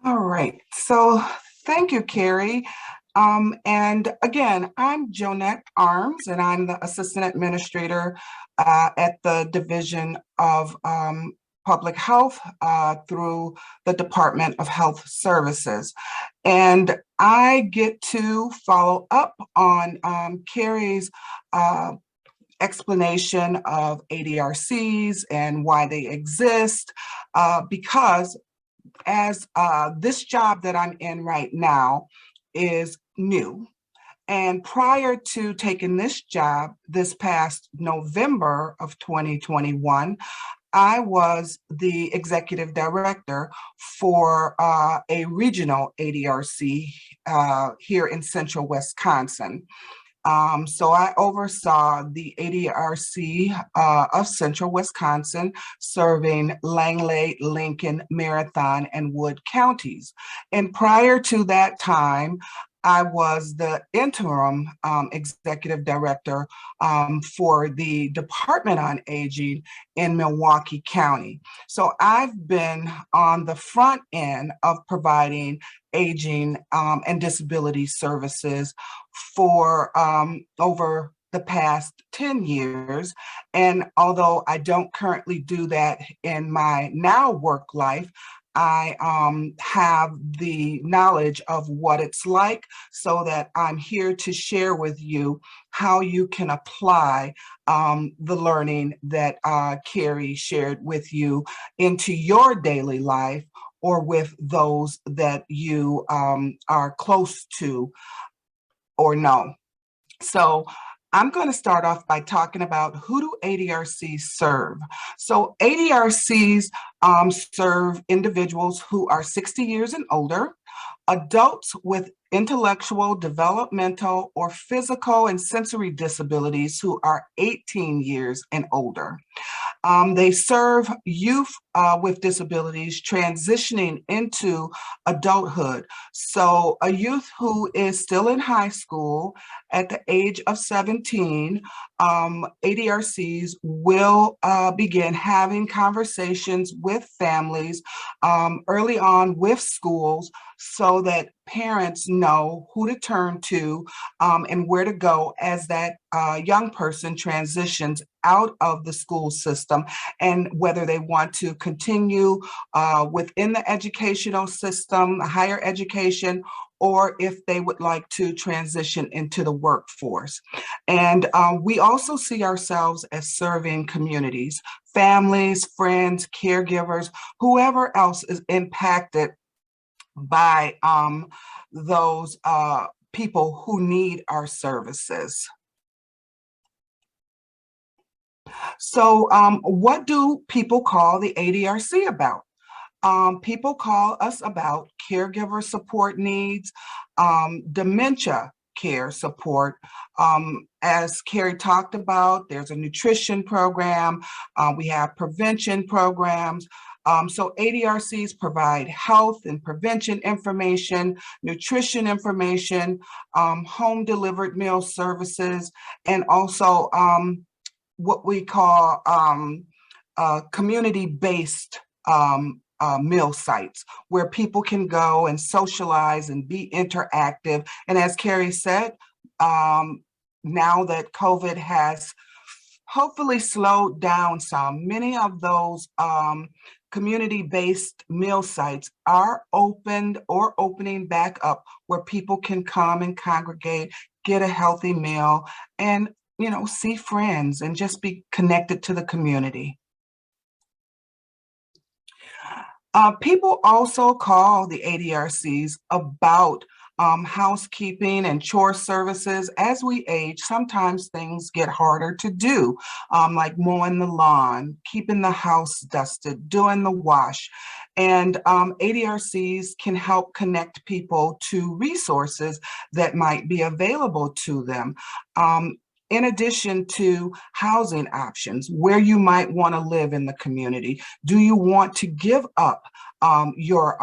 All right. So thank you, Carrie. And again, I'm Jonette Arms, and I'm the Assistant Administrator at the Division of Public Health through the Department of Health Services. And I get to follow up on Carrie's explanation of ADRCs and why they exist, because as this job that I'm in right now is new. And prior to taking this job this past November of 2021, I was the executive director for a regional ADRC here in central Wisconsin. So I oversaw the ADRC of Central Wisconsin, serving Langley, Lincoln, Marathon, and Wood counties. And prior to that time, I was the interim executive director for the Department on Aging in Milwaukee County. So I've been on the front end of providing aging and disability services for over the past 10 years. And although I don't currently do that in my now work life, I have the knowledge of what it's like, so that I'm here to share with you how you can apply the learning that Carrie shared with you into your daily life, or with those that you are close to or know. So I'm going to start off by talking about who do ADRCs serve. So ADRCs serve individuals who are 60 years and older, adults with intellectual, developmental, or physical and sensory disabilities who are 18 years and older. They serve youth with disabilities transitioning into adulthood. So a youth who is still in high school at the age of 17, ADRCs will begin having conversations with families early on with schools, so that parents know who to turn to and where to go as that young person transitions out of the school system, and whether they want to continue within the educational system, higher education, or if they would like to transition into the workforce. And we also see ourselves as serving communities, families, friends, caregivers, whoever else is impacted by those people who need our services. So what do people call the ADRC about? People call us about caregiver support needs, dementia care support. As Carrie talked about, there's a nutrition program. We have prevention programs. So ADRCs provide health and prevention information, nutrition information, home delivered meal services, and also what we call community-based meal sites where people can go and socialize and be interactive. And as Carrie said, now that COVID has hopefully slowed down some, many of those community-based meal sites are opened or opening back up where people can come and congregate, get a healthy meal, and see friends and just be connected to the community. People also call the ADRCs about housekeeping and chore services. As we age, sometimes things get harder to do, like mowing the lawn, keeping the house dusted, doing the wash. And ADRCs can help connect people to resources that might be available to them. In addition to housing options, where you might want to live in the community. Do you want to give up your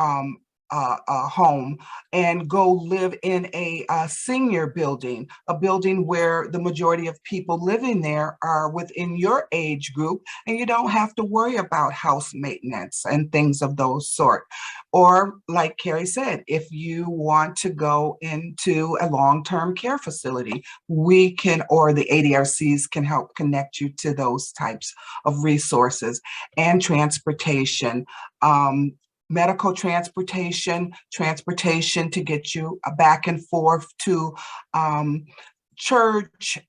home and go live in a senior building, a building where the majority of people living there are within your age group, and you don't have to worry about house maintenance and things of those sort? Or like Carrie said, if you want to go into a long-term care facility, we can, or the ADRCs can help connect you to those types of resources. And transportation, medical transportation, transportation to get you back and forth to church,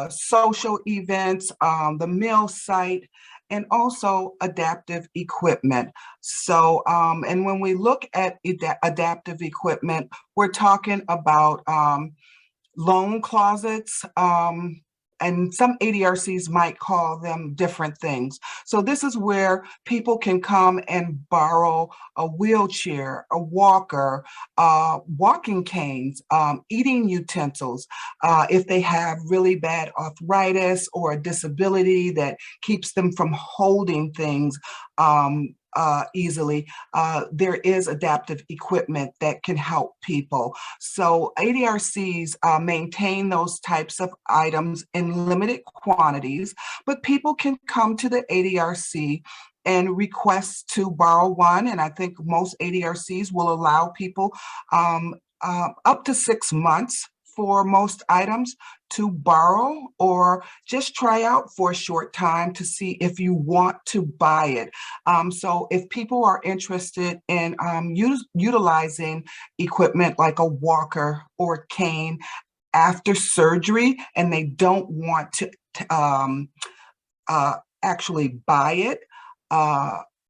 social events, the mill site, and also adaptive equipment. So, and when we look at adaptive equipment, we're talking about loan closets, and some ADRCs might call them different things. So this is where people can come and borrow a wheelchair, a walker, walking canes, eating utensils, if they have really bad arthritis or a disability that keeps them from holding things easily. There is adaptive equipment that can help people. So ADRCs maintain those types of items in limited quantities, but people can come to the ADRC and request to borrow one. And I think most ADRCs will allow people up to 6 months for most items to borrow or just try out for a short time to see if you want to buy it. So if people are interested in utilizing equipment like a walker or cane after surgery and they don't want to actually buy it,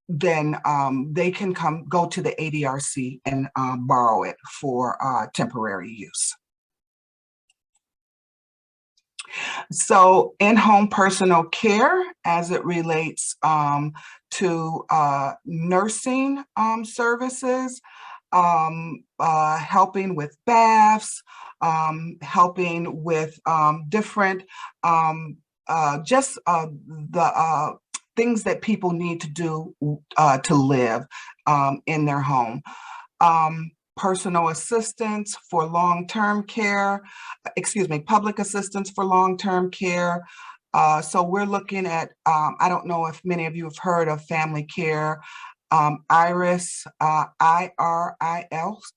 then they can go to the ADRC and borrow it for temporary use. So in-home personal care, as it relates to nursing services, helping with baths, helping with different, the things that people need to do to live in their home. Personal assistance for long-term care, public assistance for long-term care. So we're looking at, I don't know if many of you have heard of family care, IRIS, IRIS,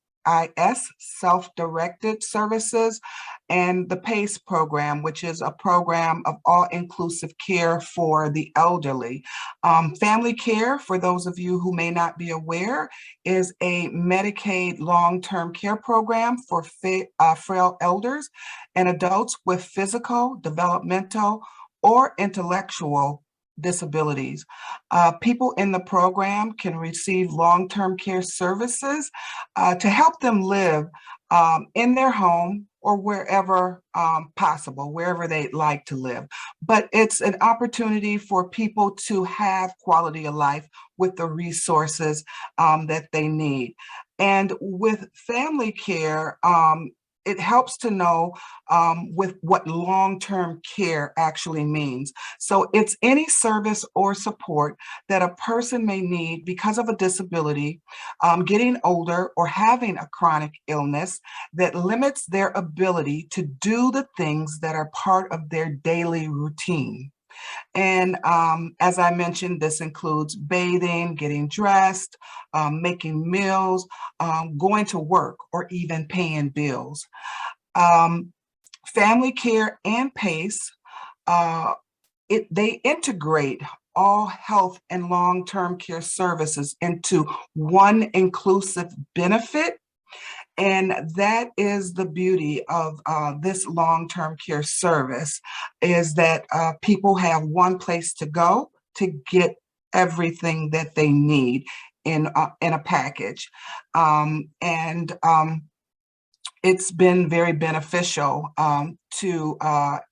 self-directed services, and the PACE program, which is a program of all-inclusive care for the elderly. Family care, for those of you who may not be aware, is a Medicaid long-term care program for frail elders and adults with physical, developmental, or intellectual disabilities. People in the program can receive long-term care services to help them live in their home or wherever possible, wherever they'd like to live. But it's an opportunity for people to have quality of life with the resources that they need. And with family care, it helps to know with what long-term care actually means. So it's any service or support that a person may need because of a disability, getting older, or having a chronic illness that limits their ability to do the things that are part of their daily routine. And as I mentioned, this includes bathing, getting dressed, making meals, going to work, or even paying bills. Family care and PACE, they integrate all health and long-term care services into one inclusive benefit. And that is the beauty of this long-term care service, is that people have one place to go to get everything that they need in a package. It's been very beneficial to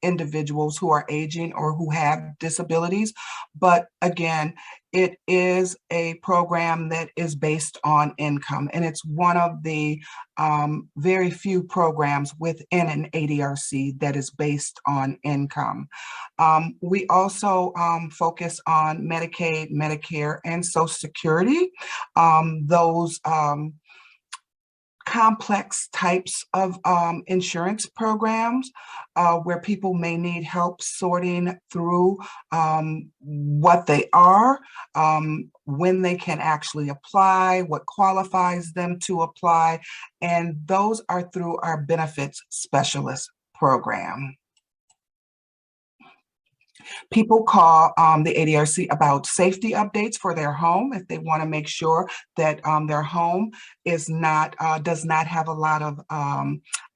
individuals who are aging or who have disabilities. But again, it is a program that is based on income, and it's one of the very few programs within an ADRC that is based on income. We also focus on Medicaid, Medicare, and Social Security. Those complex types of insurance programs where people may need help sorting through what they are, when they can actually apply, what qualifies them to apply, and those are through our benefits specialist program. People call the ADRC about safety updates for their home if they want to make sure that their home is not does not have a lot of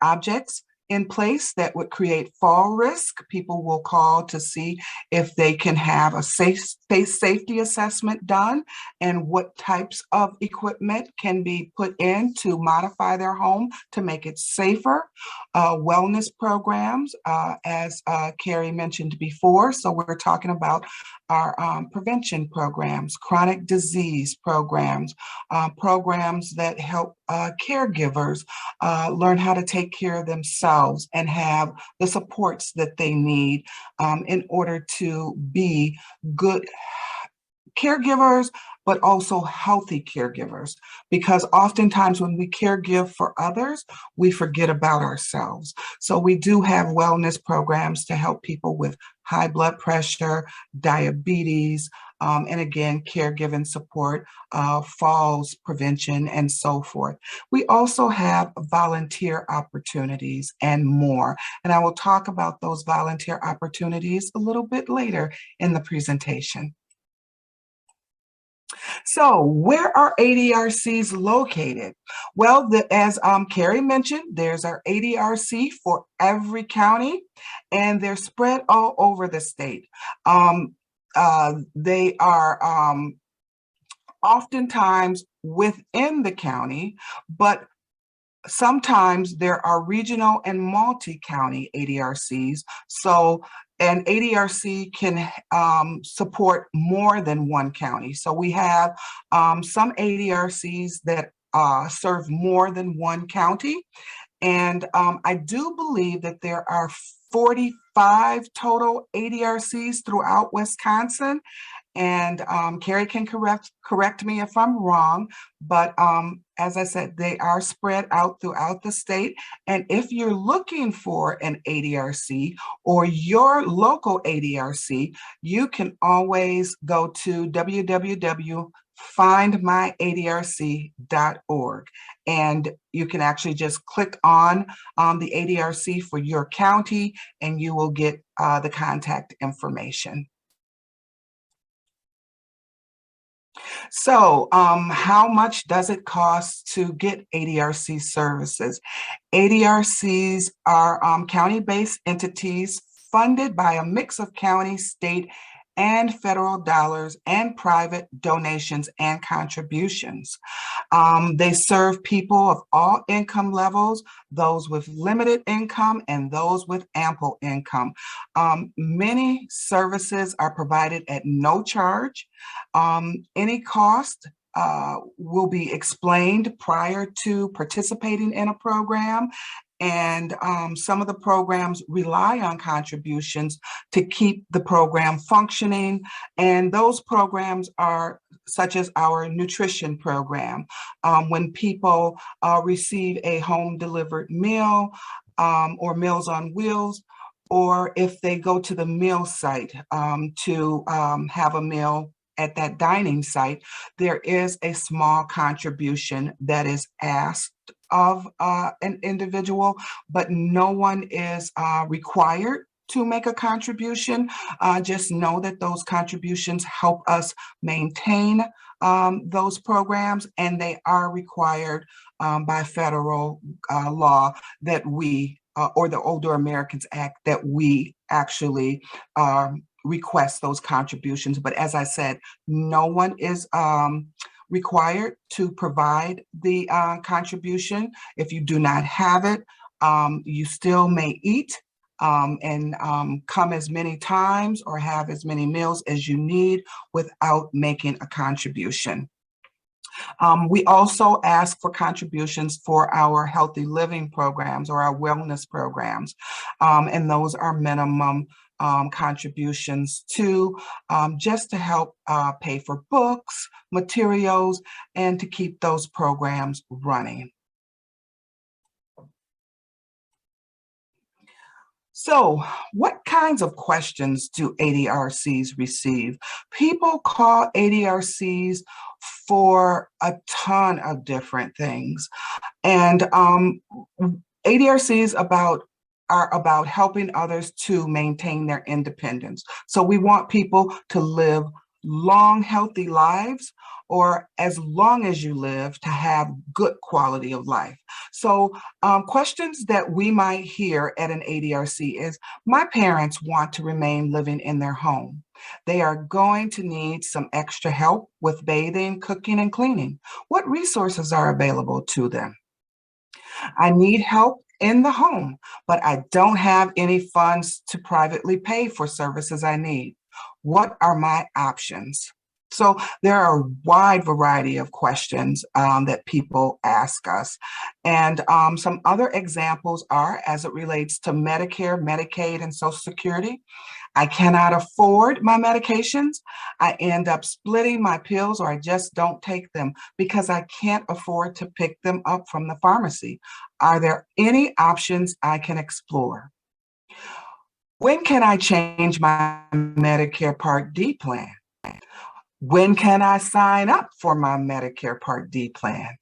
objects in place that would create fall risk. People will call to see if they can have a safety assessment done and what types of equipment can be put in to modify their home to make it safer. Wellness programs, as Carrie mentioned before. So we're talking about our prevention programs, chronic disease programs, programs that help caregivers learn how to take care of themselves and have the supports that they need in order to be good caregivers, but also healthy caregivers, because oftentimes when we caregive for others, we forget about ourselves. So we do have wellness programs to help people with high blood pressure, diabetes, and again, caregiving support, falls prevention, and so forth. We also have volunteer opportunities and more. And I will talk about those volunteer opportunities a little bit later in the presentation. So where are ADRCs located? Well, as Carrie mentioned, there's our ADRC for every county, and they're spread all over the state. They are oftentimes within the county, but sometimes there are regional and multi-county ADRCs. So an ADRC can support more than one county. So we have some ADRCs that serve more than one county. And I do believe that there are 45 total ADRCs throughout Wisconsin. And Carrie can correct me if I'm wrong, but as I said, they are spread out throughout the state. And if you're looking for an ADRC or your local ADRC, you can always go to www.findmyadrc.org, and you can actually just click on the ADRC for your county, and you will get the contact information. So how much does it cost to get ADRC services? ADRCs are county-based entities funded by a mix of county, state, and federal dollars and private donations and contributions. They serve people of all income levels, those with limited income and those with ample income. Many services are provided at no charge. Any cost will be explained prior to participating in a program, And some of the programs rely on contributions to keep the program functioning. And those programs are such as our nutrition program. When people receive a home delivered meal or Meals on Wheels, or if they go to the meal site to have a meal at that dining site, there is a small contribution that is asked of an individual, but no one is required to make a contribution. Just know that those contributions help us maintain those programs, and they are required by federal law that we, or the Older Americans Act, that we actually request those contributions. But as I said, no one is required to provide the contribution. If you do not have it, you still may eat and come as many times or have as many meals as you need without making a contribution. We also ask for contributions for our healthy living programs or our wellness programs, and those are minimum contributions too, just to help pay for books, materials, and to keep those programs running. So, what kinds of questions do ADRCs receive? People call ADRCs for a ton of different things. And ADRCs are about helping others to maintain their independence. So we want people to live long, healthy lives, or as long as you live, to have good quality of life. So questions that we might hear at an ADRC is, my parents want to remain living in their home. They are going to need some extra help with bathing, cooking, and cleaning. What resources are available to them? I need help in the home, but I don't have any funds to privately pay for services I need. What are my options? So there are a wide variety of questions that people ask us. And some other examples are as it relates to Medicare, Medicaid, and Social Security. I cannot afford my medications. I end up splitting my pills, or I just don't take them because I can't afford to pick them up from the pharmacy. Are there any options I can explore? When can I change my Medicare Part D plan? When can I sign up for my Medicare Part D plan?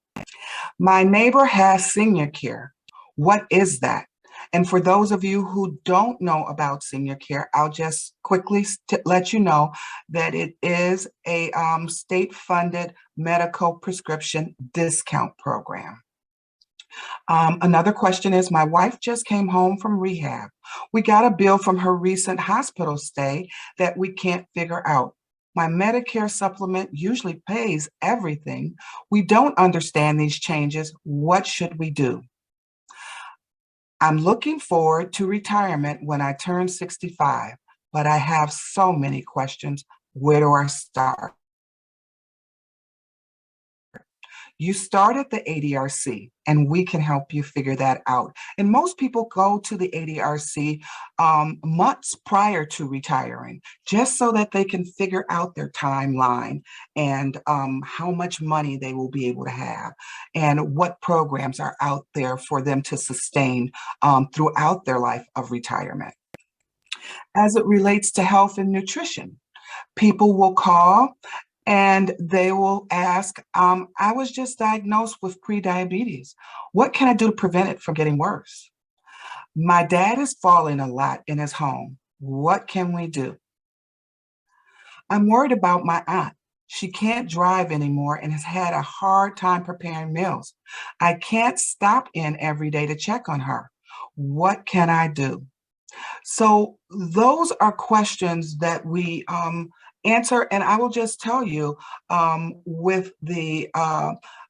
My neighbor has senior care. What is that? And for those of you who don't know about senior care, I'll just quickly let you know that it is a state-funded medical prescription discount program. Another question is, my wife just came home from rehab. We got a bill from her recent hospital stay that we can't figure out. My Medicare supplement usually pays everything. We don't understand these changes. What should we do? I'm looking forward to retirement when I turn 65, but I have so many questions. Where do I start? You start at the ADRC, and we can help you figure that out. And most people go to the ADRC months prior to retiring, just so that they can figure out their timeline and how much money they will be able to have and what programs are out there for them to sustain throughout their life of retirement. As it relates to health and nutrition, people will call and they will ask, I was just diagnosed with prediabetes. What can I do to prevent it from getting worse? My dad is falling a lot in his home. What can we do? I'm worried about my aunt. She can't drive anymore and has had a hard time preparing meals. I can't stop in every day to check on her. What can I do? So those are questions that we answer, and I will just tell you, with the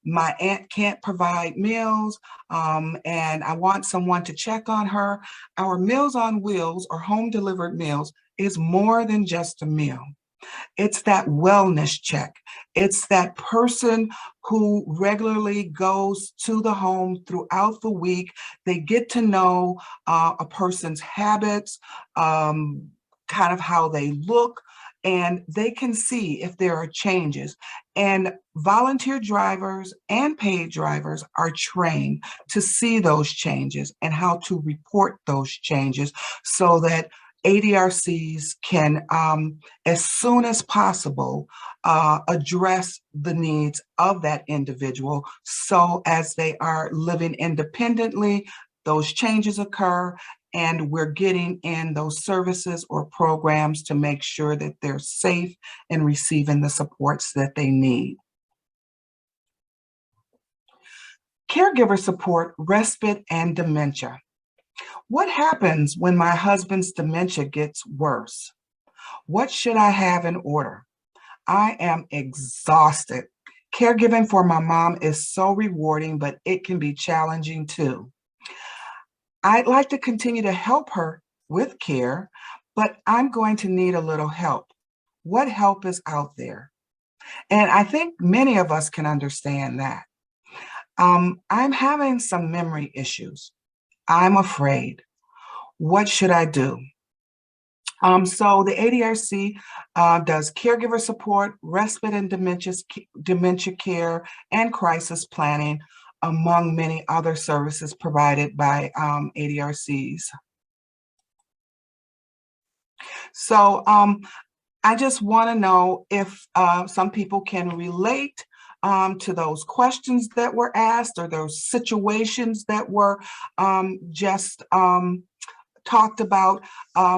my aunt can't provide meals, and I want someone to check on her. Our Meals on Wheels or home delivered meals is more than just a meal. It's that wellness check. It's that person who regularly goes to the home throughout the week. They get to know a person's habits, kind of how they look, and they can see if there are changes. And volunteer drivers and paid drivers are trained to see those changes and how to report those changes so that ADRCs can, as soon as possible, address the needs of that individual. So as they are living independently, those changes occur, and we're getting in those services or programs to make sure that they're safe and receiving the supports that they need. Caregiver support, respite, and dementia. What happens when my husband's dementia gets worse? What should I have in order? I am exhausted. Caregiving for my mom is so rewarding, but it can be challenging too. I'd like to continue to help her with care, but I'm going to need a little help. What help is out there? And I think many of us can understand that. I'm having some memory issues. I'm afraid. What should I do? So the ADRC does caregiver support, respite and dementia care, and crisis planning, among many other services provided by ADRCs. So I just want to know if some people can relate to those questions that were asked or those situations that were just talked about.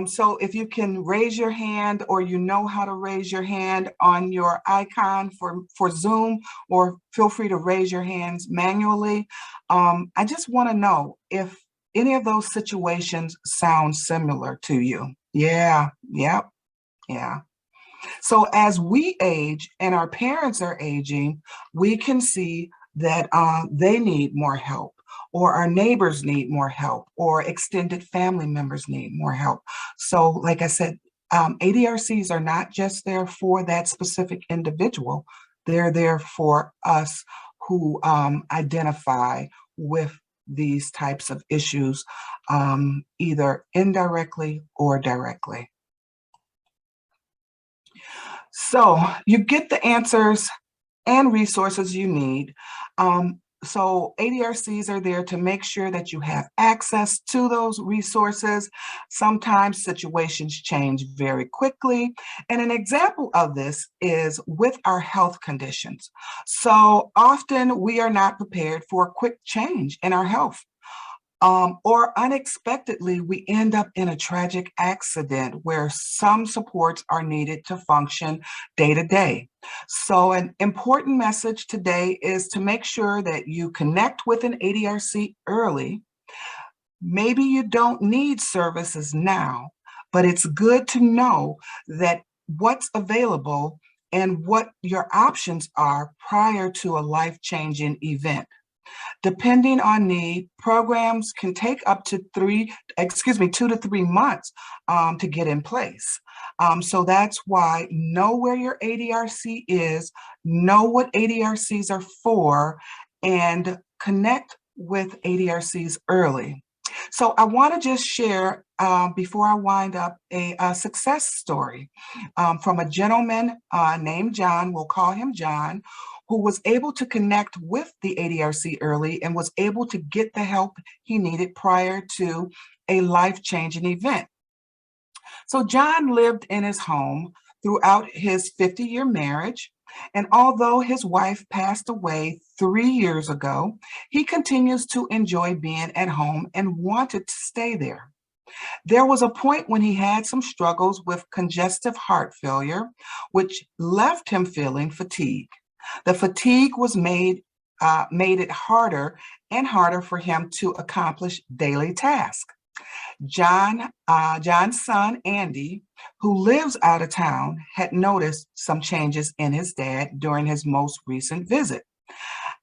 So if you can raise your hand, or you know how to raise your hand on your icon for Zoom, or feel free to raise your hands manually. I just want to know if any of those situations sound similar to you. Yeah, yep, yeah. So as we age and our parents are aging, we can see that they need more help, or our neighbors need more help, or extended family members need more help. So like I said, ADRCs are not just there for that specific individual. They're there for us who identify with these types of issues, either indirectly or directly. So you get the answers and resources you need. So ADRCs are there to make sure that you have access to those resources. Sometimes situations change very quickly. And an example of this is with our health conditions. So often we are not prepared for a quick change in our health. Or unexpectedly, we end up in a tragic accident where some supports are needed to function day to day. So an important message today is to make sure that you connect with an ADRC early. Maybe you don't need services now, but it's good to know that what's available and what your options are prior to a life-changing event. Depending on need, programs can take up to 2 to 3 months to get in place. So that's why know where your ADRC is, know what ADRCs are for, and connect with ADRCs early. So I want to just share, before I wind up, a success story from a gentleman named John. We'll call him John, who was able to connect with the ADRC early and was able to get the help he needed prior to a life-changing event. So John lived in his home throughout his 50-year marriage, and although his wife passed away 3 years ago, he continues to enjoy being at home and wanted to stay there. There was a point when he had some struggles with congestive heart failure, which left him feeling fatigue. The fatigue was made it harder and harder for him to accomplish daily tasks. John's son, Andy, who lives out of town, had noticed some changes in his dad during his most recent visit.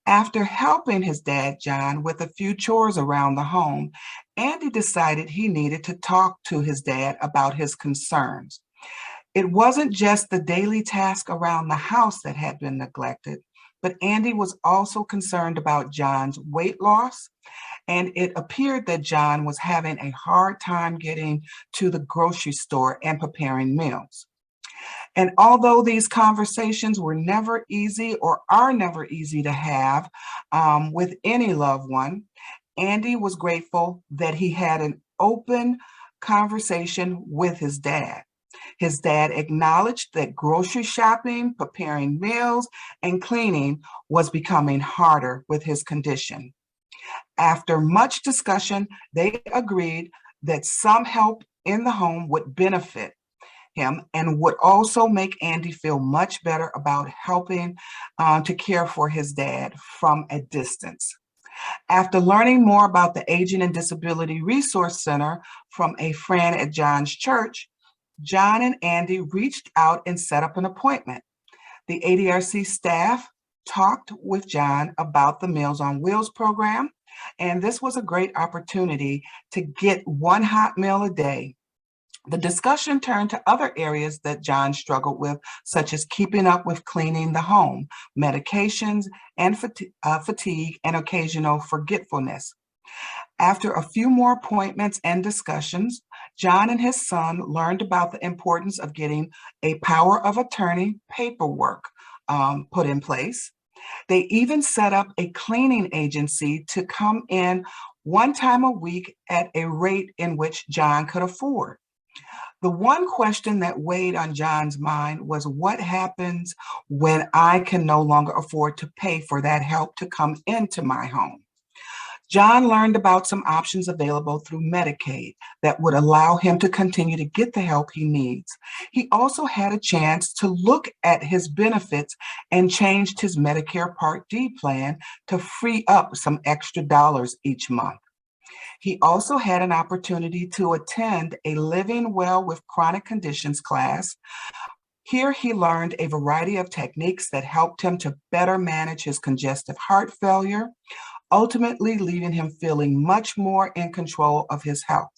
After helping his dad, John, with a few chores around the home, Andy decided he needed to talk to his dad about his concerns. It wasn't just the daily task around the house that had been neglected, but Andy was also concerned about John's weight loss, and it appeared that John was having a hard time getting to the grocery store and preparing meals. And although these conversations were never easy or are never easy to have with any loved one, Andy was grateful that he had an open conversation with his dad. His dad acknowledged that grocery shopping, preparing meals, and cleaning was becoming harder with his condition. After much discussion, they agreed that some help in the home would benefit him and would also make Andy feel much better about helping to care for his dad from a distance. After learning more about the Aging and Disability Resource Center from a friend at John's church, John and Andy reached out and set up an appointment. The ADRC staff talked with John about the Meals on Wheels program, and this was a great opportunity to get one hot meal a day. The discussion turned to other areas that John struggled with, such as keeping up with cleaning the home, medications, and fatigue, and occasional forgetfulness. After a few more appointments and discussions, John and his son learned about the importance of getting a power of attorney paperwork put in place. They even set up a cleaning agency to come in one time a week at a rate in which John could afford. The one question that weighed on John's mind was, what happens when I can no longer afford to pay for that help to come into my home? John learned about some options available through Medicaid that would allow him to continue to get the help he needs. He also had a chance to look at his benefits and changed his Medicare Part D plan to free up some extra dollars each month. He also had an opportunity to attend a Living Well with Chronic Conditions class. Here he learned a variety of techniques that helped him to better manage his congestive heart failure, ultimately leaving him feeling much more in control of his health.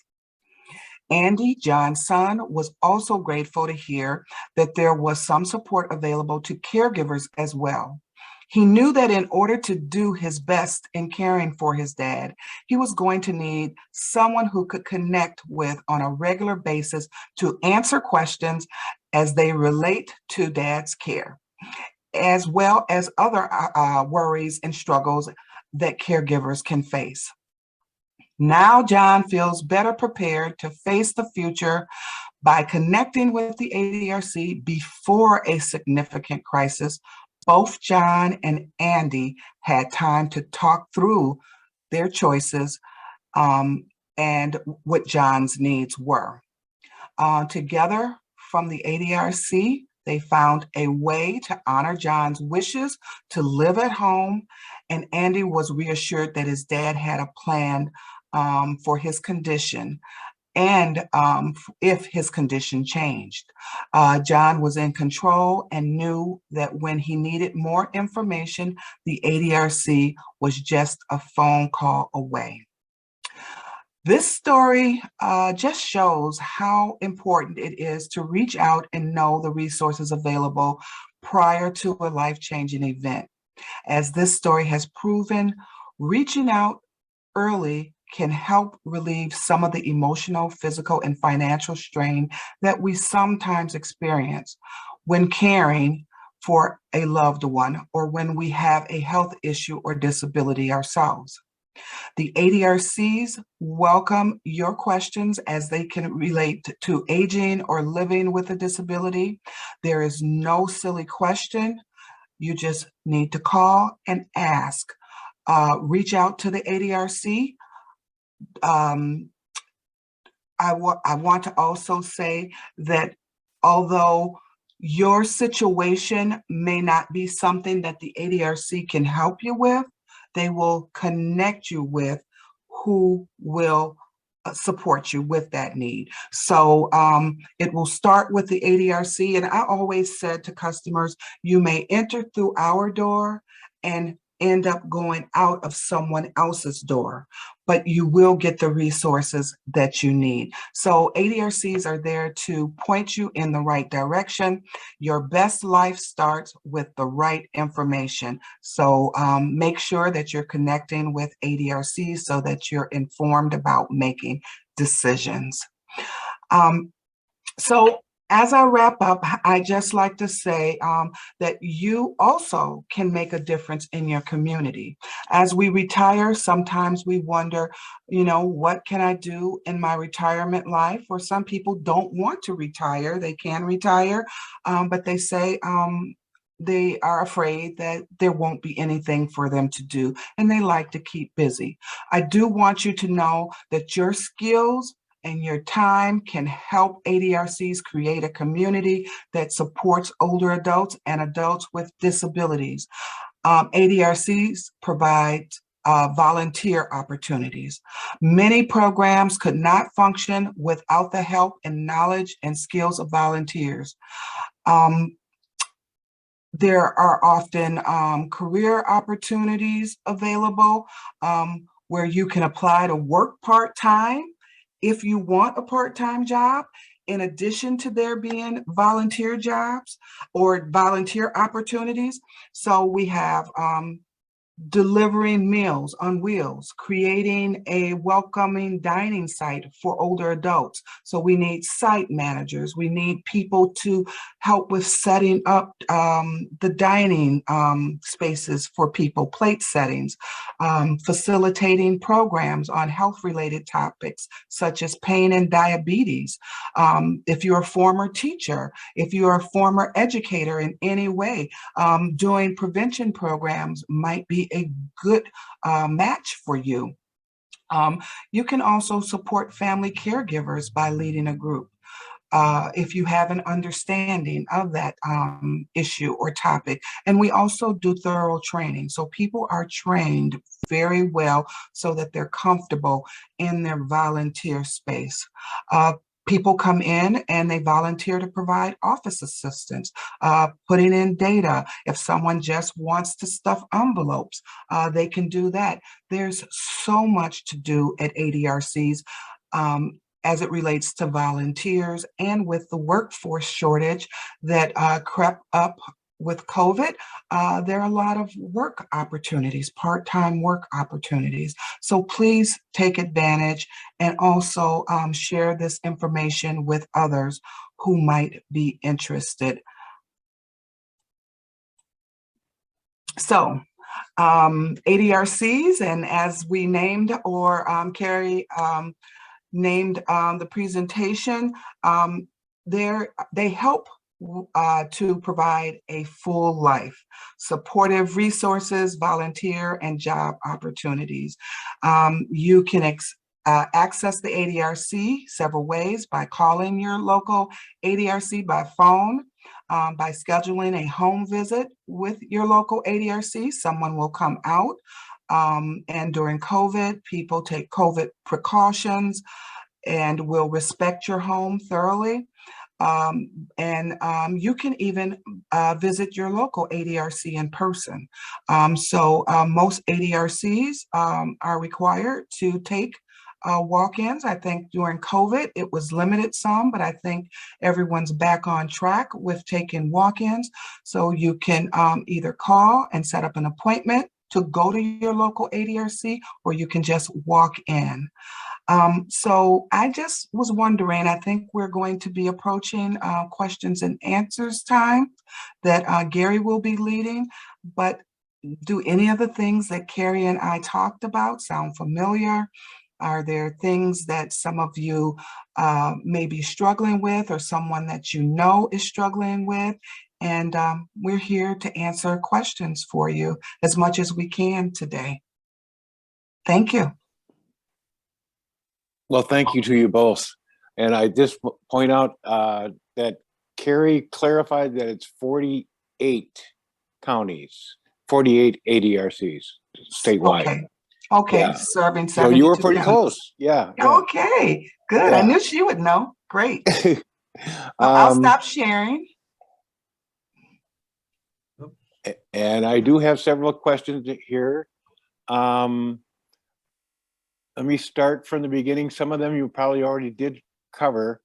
Andy, John's son, was also grateful to hear that there was some support available to caregivers as well. He knew that in order to do his best in caring for his dad, he was going to need someone who could connect with on a regular basis to answer questions as they relate to dad's care, as well as other worries and struggles that caregivers can face. Now John feels better prepared to face the future by connecting with the ADRC before a significant crisis. Both John and Andy had time to talk through their choices and what John's needs were. Together from the ADRC, they found a way to honor John's wishes to live at home, and Andy was reassured that his dad had a plan for his condition and if his condition changed. John was in control and knew that when he needed more information, the ADRC was just a phone call away. This story just shows how important it is to reach out and know the resources available prior to a life-changing event. As this story has proven, reaching out early can help relieve some of the emotional, physical, and financial strain that we sometimes experience when caring for a loved one or when we have a health issue or disability ourselves. The ADRCs welcome your questions as they can relate to aging or living with a disability. There is no silly question. You just need to call and ask. Reach out to the ADRC. I want to also say that although your situation may not be something that the ADRC can help you with, they will connect you with who will support you with that need. So it will start with the ADRC. And I always said to customers, you may enter through our door and end up going out of someone else's door, but you will get the resources that you need. So ADRCs are there to point you in the right direction. Your best life starts with the right information. So make sure that you're connecting with ADRCs so that you're informed about making decisions. So as I wrap up, I just like to say that you also can make a difference in your community. As we retire, sometimes we wonder, what can I do in my retirement life? Or some people don't want to retire. They can retire, but they say they are afraid that there won't be anything for them to do, and they like to keep busy. I do want you to know that your skills and your time can help ADRCs create a community that supports older adults and adults with disabilities. ADRCs provide volunteer opportunities. Many programs could not function without the help and knowledge and skills of volunteers. There are often career opportunities available where you can apply to work part-time if you want a part-time job, in addition to there being volunteer jobs or volunteer opportunities. So we have delivering meals on wheels, creating a welcoming dining site for older adults. So we need site managers. We need people to help with setting up the dining spaces for people, plate settings, facilitating programs on health-related topics such as pain and diabetes. If you're a former teacher, if you're a former educator in any way, doing prevention programs might be a good match for you. You can also support family caregivers by leading a group. If you have an understanding of that issue or topic. And we also do thorough training. So people are trained very well so that they're comfortable in their volunteer space. People come in and they volunteer to provide office assistance, putting in data. If someone just wants to stuff envelopes, they can do that. There's so much to do at ADRCs as it relates to volunteers, and with the workforce shortage that crept up with COVID, there are a lot of work opportunities, part-time work opportunities. So please take advantage and also share this information with others who might be interested. So ADRCs, and as we named, or Carrie named the presentation, they help to provide a full life, supportive resources, volunteer and job opportunities. You can access the ADRC several ways: by calling your local ADRC by phone, by scheduling a home visit with your local ADRC. Someone will come out. And during COVID, people take COVID precautions and will respect your home thoroughly. You can even visit your local ADRC in person. Most ADRCs are required to take walk-ins. I think during COVID, it was limited some, but I think everyone's back on track with taking walk-ins. So you can either call and set up an appointment to go to your local ADRC, or you can just walk in. So I just was wondering, I think we're going to be approaching questions and answers time that Gary will be leading, but do any of the things that Carrie and I talked about sound familiar? Are there things that some of you may be struggling with, or someone that you know is struggling with? And we're here to answer questions for you as much as we can today. Thank you. Well, thank you to you both. And I just point out that Carrie clarified that it's 48 counties, 48 ADRCs statewide. Okay, Yeah. serving 72 So you were pretty counties. close. Yeah. Okay, good. Yeah. I knew she would know. Great. Well, I'll stop sharing. And I do have several questions here. Let me start from the beginning. Some of them you probably already did cover.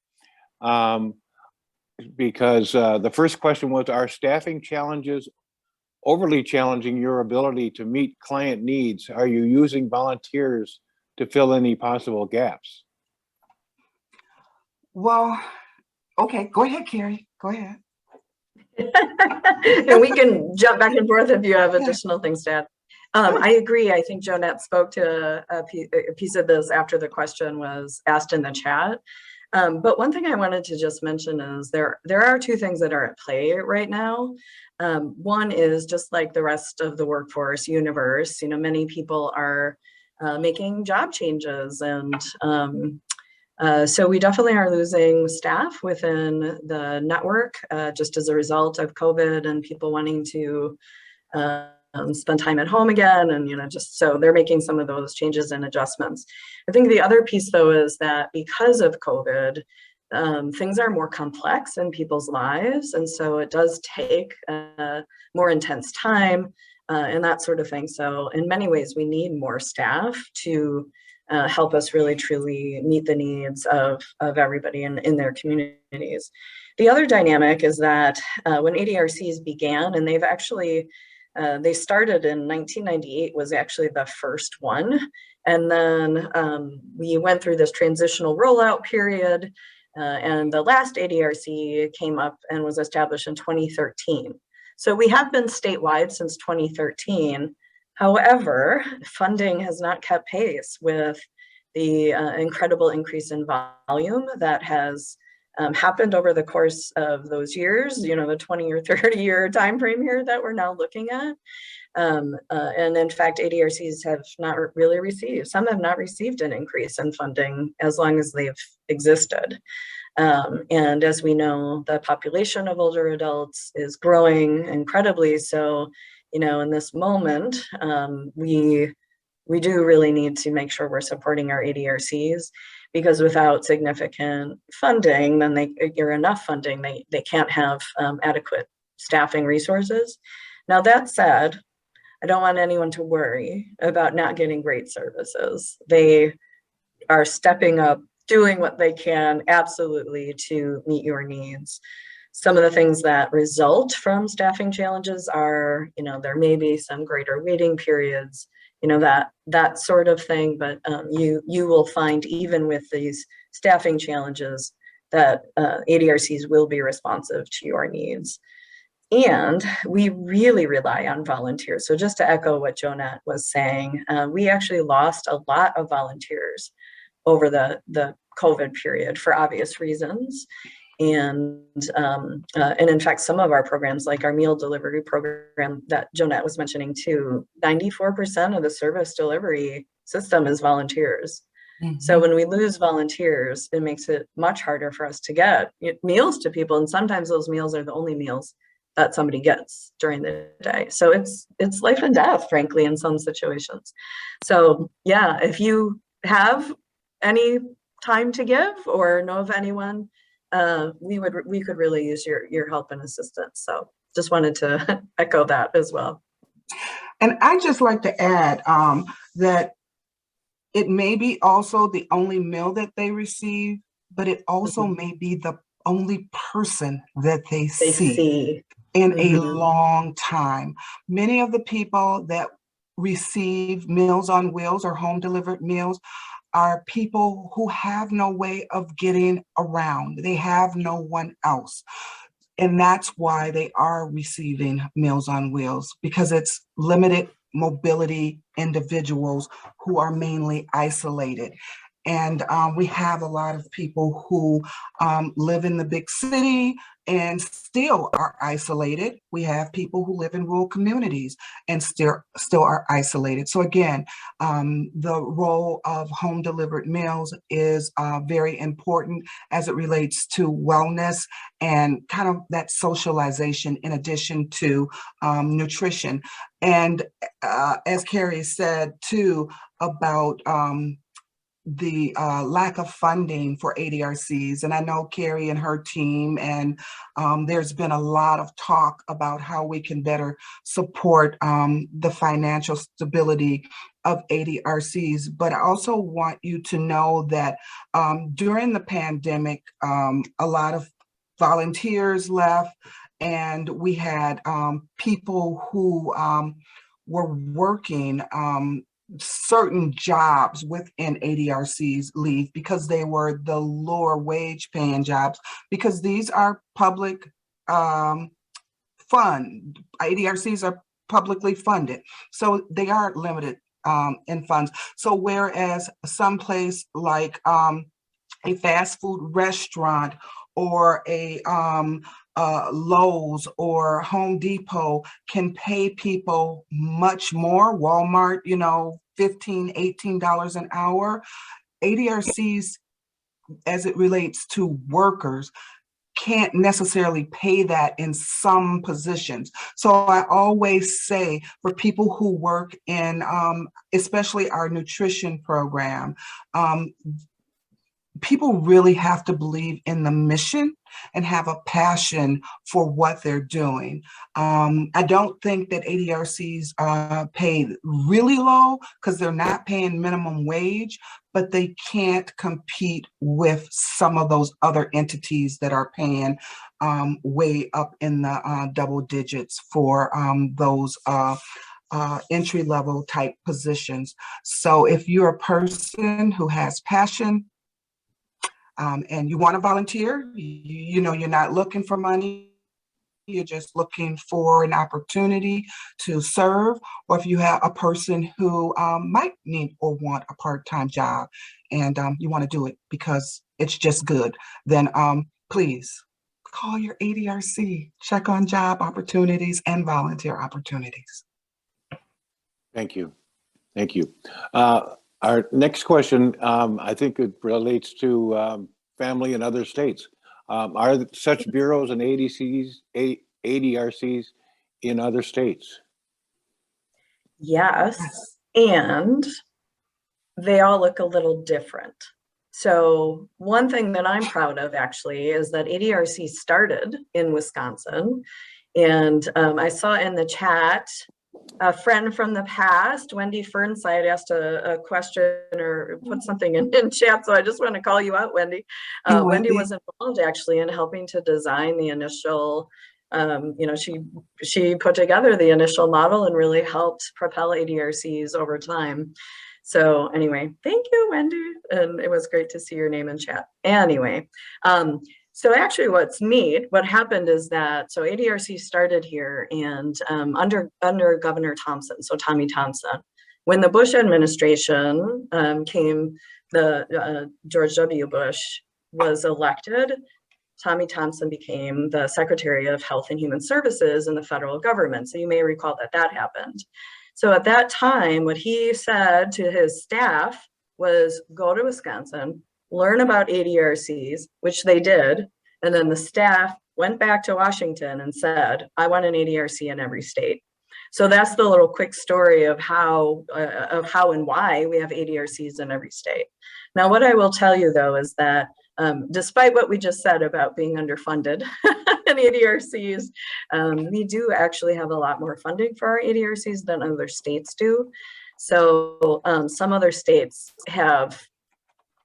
Because the first question was, are staffing challenges overly challenging your ability to meet client needs? Are you using volunteers to fill any possible gaps? Well, okay, go ahead, Carrie, go ahead. And we can jump back and forth if you have additional things to add. I agree. I think Jonette spoke to a piece of this after the question was asked in the chat. But one thing I wanted to just mention is there are two things that are at play right now. One is just like the rest of the workforce universe, many people are making job changes, and so we definitely are losing staff within the network just as a result of COVID and people wanting to spend time at home again, and just so they're making some of those changes and adjustments. I think the other piece though is that because of COVID, things are more complex in people's lives, and so it does take more intense time and that sort of thing. So in many ways we need more staff to help us really truly meet the needs of everybody in their communities. The other dynamic is that when ADRCs began, and they've actually they started in 1998 was actually the first one. And then we went through this transitional rollout period, and the last ADRC came up and was established in 2013. So we have been statewide since 2013. However, funding has not kept pace with the incredible increase in volume that has happened over the course of those years, the 20 or 30 year time frame here that we're now looking at. And in fact, ADRCs have not really received, some have not received an increase in funding as long as they've existed. And as we know, the population of older adults is growing incredibly. So, in this moment, we do really need to make sure we're supporting our ADRCs, because without significant funding, then or enough funding, they can't have adequate staffing resources. Now, that said, I don't want anyone to worry about not getting great services. They are stepping up, doing what they can absolutely to meet your needs. Some of the things that result from staffing challenges are, there may be some greater waiting periods, that sort of thing, but you will find even with these staffing challenges that ADRCs will be responsive to your needs. And we really rely on volunteers. So just to echo what Jonette was saying, we actually lost a lot of volunteers over the COVID period for obvious reasons. And in fact, some of our programs, like our meal delivery program that Jonette was mentioning too, 94% of the service delivery system is volunteers. Mm-hmm. So when we lose volunteers, it makes it much harder for us to get meals to people. And sometimes those meals are the only meals that somebody gets during the day. So it's life and death, frankly, in some situations. So yeah, if you have any time to give or know of anyone, we could really use your help and assistance. So just wanted to echo that as well. And I just like to add that it may be also the only meal that they receive, but it also mm-hmm. may be the only person that they see in mm-hmm. a long time. Many of the people that receive Meals on Wheels or home delivered meals are people who have no way of getting around. They have no one else. And that's why they are receiving Meals on Wheels, because it's limited mobility individuals who are mainly isolated. And we have a lot of people who live in the big city and still are isolated. We have people who live in rural communities and still are isolated. So again, the role of home delivered meals is very important as it relates to wellness and kind of that socialization in addition to nutrition. And as Carrie said too, about the lack of funding for ADRCs. And I know Carrie and her team, and there's been a lot of talk about how we can better support the financial stability of ADRCs. But I also want you to know that during the pandemic, a lot of volunteers left, and we had people who were working certain jobs within ADRCs leave because they were the lower wage paying jobs, because these are public fund. ADRCs are publicly funded, so they are limited in funds. So whereas someplace like a fast food restaurant or a Lowe's or Home Depot can pay people much more, Walmart, you know, $15, $18 an hour, ADRCs, as it relates to workers, can't necessarily pay that in some positions. So I always say for people who work in, especially our nutrition program, people really have to believe in the mission and have a passion for what they're doing. I don't think that ADRCs pay really low because they're not paying minimum wage, but they can't compete with some of those other entities that are paying way up in the double digits for those entry-level type positions. So if you're a person who has passion, and you want to volunteer, you know, you're not looking for money, you're just looking for an opportunity to serve, or if you have a person who might need or want a part-time job and you want to do it because it's just good, then please call your ADRC, check on job opportunities and volunteer opportunities. Thank you. Thank you. Our next question, I think it relates to family in other states. Are such bureaus and ADRCs in other states? Yes, and they all look a little different. So one thing that I'm proud of actually is that ADRC started in Wisconsin. And I saw in the chat, a friend from the past, Wendy Fernside, asked a question or put something in chat. So I just want to call you out, Wendy. Wendy was involved actually in helping to design the initial, you know, she put together the initial model and really helped propel ADRCs over time. So anyway, thank you, Wendy. And it was great to see your name in chat. Anyway, so actually what's neat, what happened is that, so ADRC started here and under Governor Thompson, so Tommy Thompson. When the Bush administration came, George W. Bush was elected, Tommy Thompson became the Secretary of Health and Human Services in the federal government. So you may recall that that happened. So at that time, what he said to his staff was go to Wisconsin, learn about ADRCs, which they did. And then the staff went back to Washington and said, I want an ADRC in every state. So that's the little quick story of how and why we have ADRCs in every state. Now, what I will tell you though, is that despite what we just said about being underfunded in ADRCs, we do actually have a lot more funding for our ADRCs than other states do. So some other states have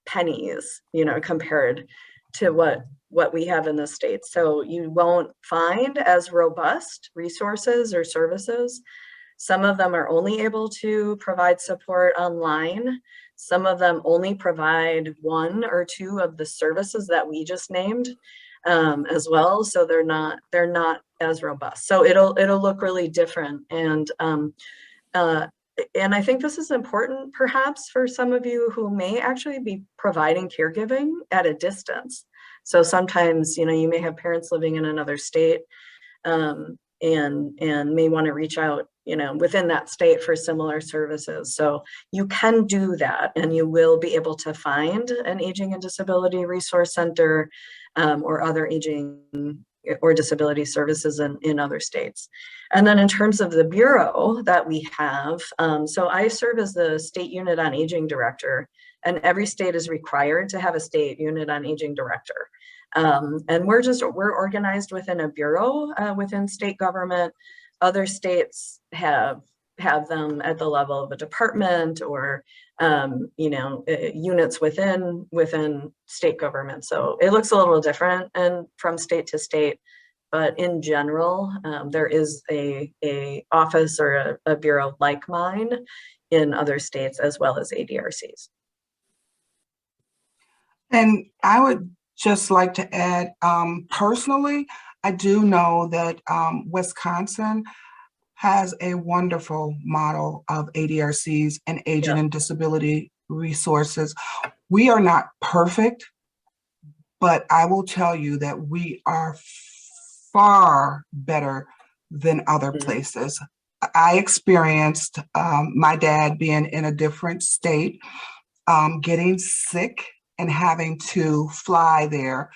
pennies, you know, compared to what we have in the States. So you won't find as robust resources or services. Some of them are only able to provide support online. Some of them only provide one or two of the services that we just named as well. So they're not as robust. So it'll look really different. And I think this is important perhaps for some of you who may actually be providing caregiving at a distance. So sometimes, you know, you may have parents living in another state and may want to reach out, you know, within that state for similar services. So you can do that, and you will be able to find an aging and disability resource center or other aging or disability services in other states. And then in terms of the bureau that we have, so I serve as the State Unit on Aging Director and every state is required to have a state unit on aging director. And we're organized within a bureau within state government. Other states have them at the level of a department or units within state government. So it looks a little different and from state to state, but in general, there is a office or a bureau like mine in other states as well as ADRCs. And I would just like to add, personally, I do know that Wisconsin has a wonderful model of ADRCs and aging and disability resources. We are not perfect, but I will tell you that we are far better than other places. I experienced my dad being in a different state, getting sick and having to fly there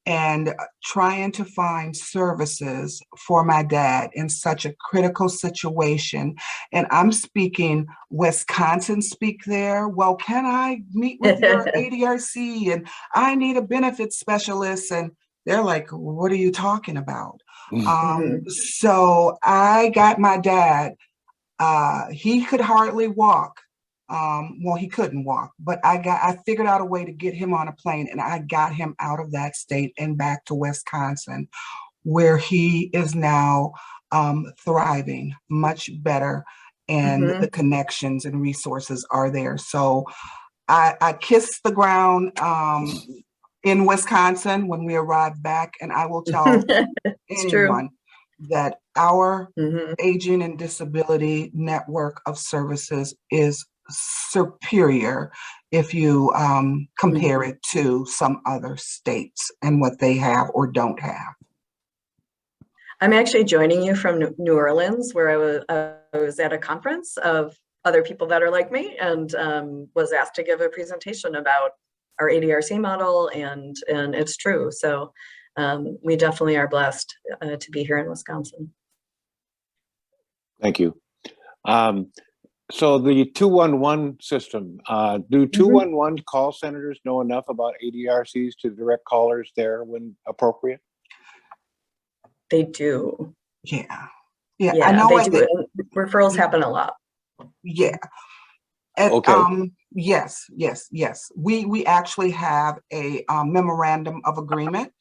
and trying to find services for my dad in such a critical situation. And I'm speaking Wisconsin speak there. Well, can I meet with your ADRC? And I need a benefits specialist. And they're like, what are you talking about? So I got my dad, he could hardly walk. Well, he couldn't walk, but I figured out a way to get him on a plane, and I got him out of that state and back to Wisconsin, where he is now thriving much better, and the connections and resources are there. So I kissed the ground in Wisconsin when we arrived back, and I will tell anyone that our aging and disability network of services is superior if you compare it to some other states and what they have or don't have. I'm actually joining you from New Orleans, where I was at a conference of other people that are like me, and was asked to give a presentation about our ADRC model, and it's true. So we definitely are blessed to be here in Wisconsin. Thank you. So the 211 system, do 211 call centers know enough about ADRCs to direct callers there when appropriate? They do. Yeah, I know they do. Referrals happen a lot. Yeah. And, okay. Yes. We actually have a memorandum of agreement.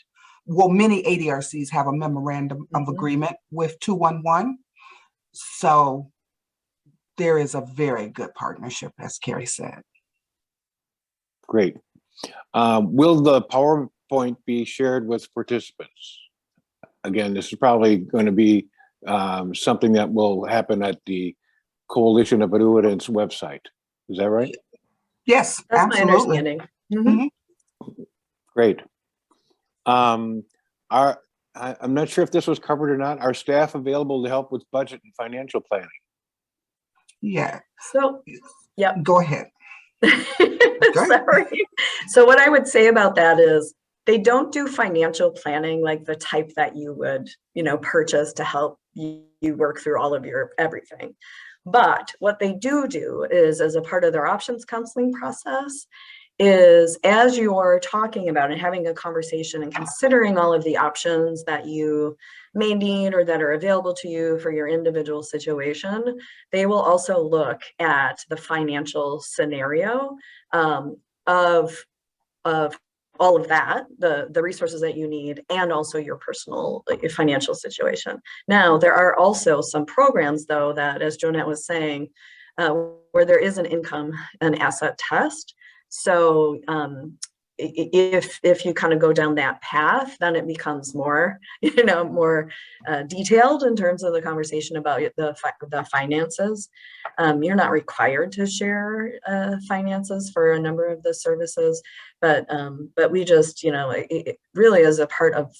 Well, many ADRCs have a memorandum of agreement with 211. So there is a very good partnership, as Carrie said. Great. Will the PowerPoint be shared with participants? Again, this is probably going to be something that will happen at the Coalition of Annuitants website. Is that right? Yes, that's absolutely. my understanding. Great. I'm not sure if this was covered or not. Are staff available to help with budget and financial planning? Yeah. So, yep. Go ahead. Sorry. So what I would say about that is they don't do financial planning like the type that you would, purchase to help you work through all of your everything. But what they do is, as a part of their options counseling process, is as you're talking about and having a conversation and considering all of the options that you may need or that are available to you for your individual situation, they will also look at the financial scenario of all of that, the resources that you need, and also your personal financial situation. Now, there are also some programs, though, that, as Jonette was saying, where there is an income and asset test. So if you kind of go down that path, then it becomes more, more detailed in terms of the conversation about the finances. You're not required to share finances for a number of the services, but we just, it really is a part of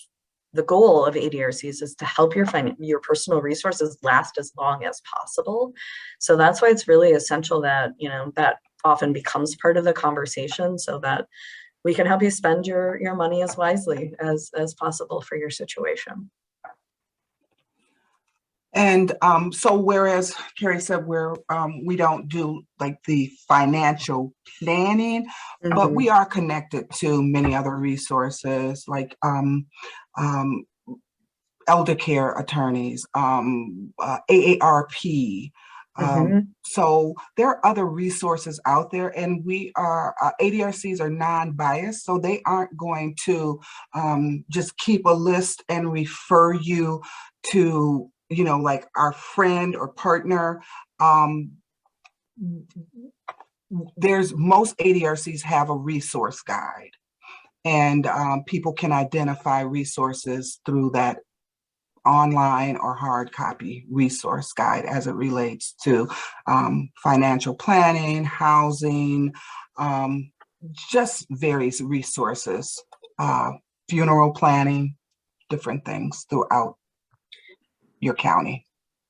the goal of ADRCs is to help your personal resources last as long as possible. So that's why it's really essential that, that often becomes part of the conversation so that we can help you spend your money as wisely as possible for your situation. And so whereas Carrie said we don't do like the financial planning, but Mhm. we are connected to many other resources like elder care attorneys, AARP. Mhm. So there are other resources out there, and we are ADRCs are non-biased, so they aren't going to just keep a list and refer you to, you know, like our friend or partner. Um, there's most ADRCs have a resource guide, and people can identify resources through that online or hard copy resource guide as it relates to financial planning, housing, um, just various resources, funeral planning, different things throughout your county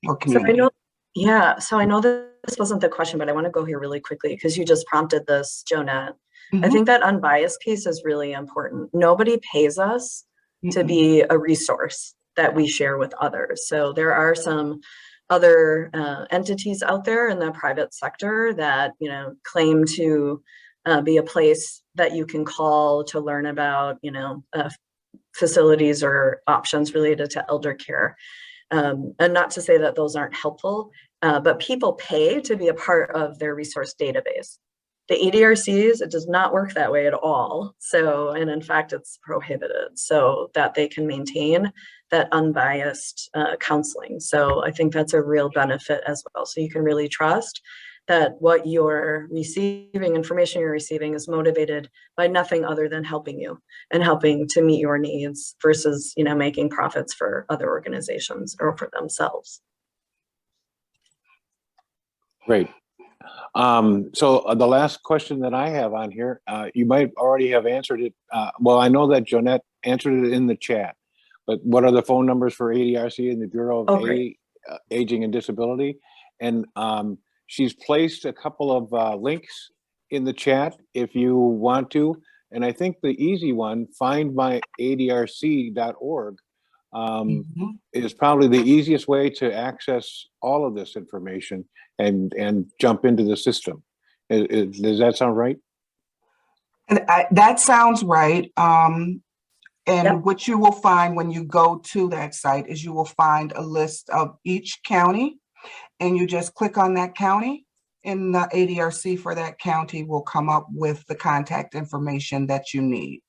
or So I know, community. yeah, so I know that this wasn't the question, but I want to go here really quickly because you just prompted this, Jonette. I Mhm. think that unbiased piece is really important. Nobody pays us to Mm-mm. be a resource that we share with others. So there are some other entities out there in the private sector that, you know, claim to be a place that you can call to learn about, you know, facilities or options related to elder care. And not to say that those aren't helpful, but people pay to be a part of their resource database. The EDRCs, it does not work that way at all. So, and in fact, it's prohibited so that they can maintain that unbiased counseling. So I think that's a real benefit as well. So you can really trust that what you're receiving, information you're receiving is motivated by nothing other than helping you and helping to meet your needs versus, you know, making profits for other organizations or for themselves. Great. So the last question that I have on here, you might already have answered it. Well, I know that Jonette answered it in the chat, but what are the phone numbers for ADRC and the Bureau of Oh, great. Aging and Disability? And she's placed a couple of links in the chat if you want to. And I think the easy one, findmyadrc.org, Mhm. is probably the easiest way to access all of this information and jump into the system. Does that sound right? And that sounds right. And Yep. what you will find when you go to that site is you will find a list of each county, and you just click on that county, and the ADRC for that county will come up with the contact information that you need.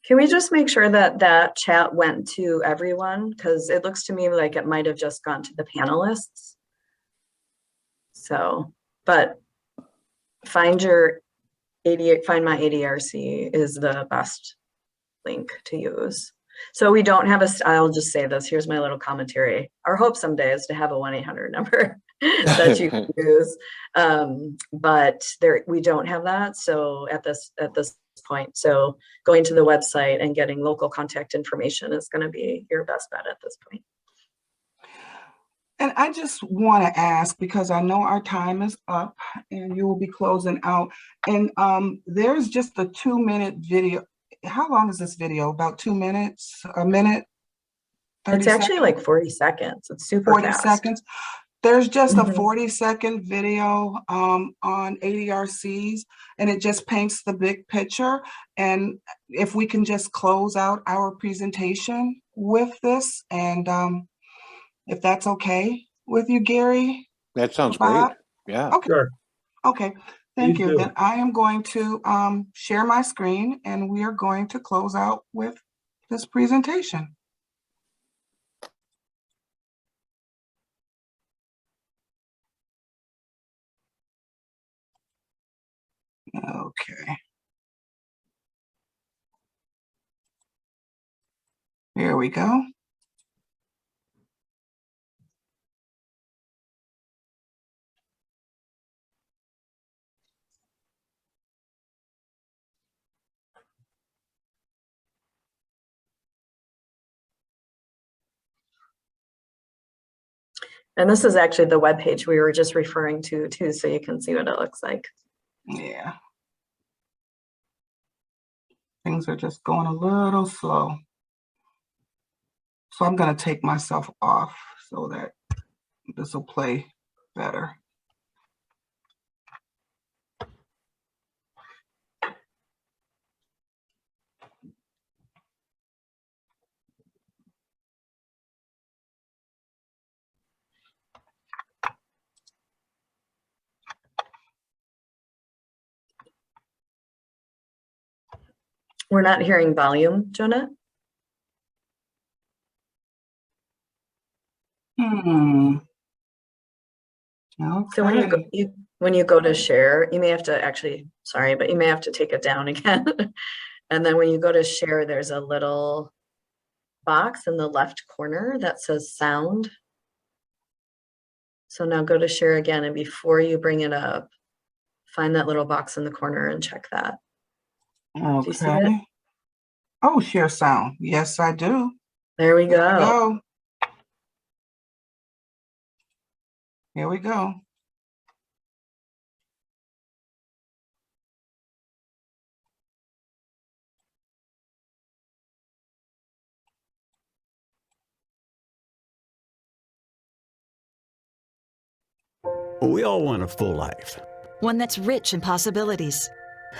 Can we just make sure that that chat went to everyone? Because it looks to me like it might have just gone to the panelists. So, but find your find my ADRC is the best link to use. So we don't have I'll just say this, here's my little commentary. Our hope someday is to have a 1-800 number that you can use. But we don't have that. So at this point, so going to the website and getting local contact information is going to be your best bet at this point. And I just want to ask, because I know our time is up and you will be closing out. And there's just a 2-minute video. How long is this video? About 2 minutes, a minute, 30 It's actually seconds, like 40 seconds. It's super 40 fast. seconds. There's just a Mhm. 40-second video on ADRCs, and it just paints the big picture. And if we can just close out our presentation with this, and if that's okay with you, Gary, That sounds great. Bob? Yeah. Okay, Sure, okay. Thank please you. do. Then I am going to share my screen, and we are going to close out with this presentation. Okay. Here we go. And this is actually the webpage we were just referring to too, so you can see what it looks like. Yeah. Things are just going a little slow. So I'm going to take myself off so that this will play better. We're not hearing volume, Jonette. So when you go, Okay. when you go to share, you may have to actually, sorry, but you may have to take it down again. And then when you go to share, there's a little box in the left corner that says sound. So now go to share again, and before you bring it up, find that little box in the corner and check that. Do you see it? Okay. Oh, share sound. Yes, I do. There we Here we go. go. Here we go. We all want a full life. One that's rich in possibilities.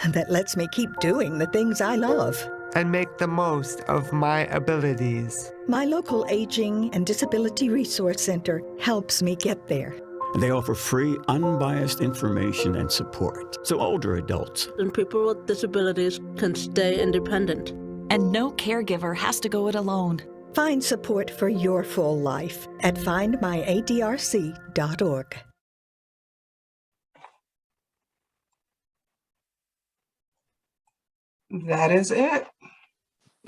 That lets me keep doing the things I love. And make the most of my abilities. My local Aging and Disability Resource Center helps me get there. They offer free, unbiased information and support, so older adults and people with disabilities can stay independent. And no caregiver has to go it alone. Find support for your full life at findmyadrc.org. That is it.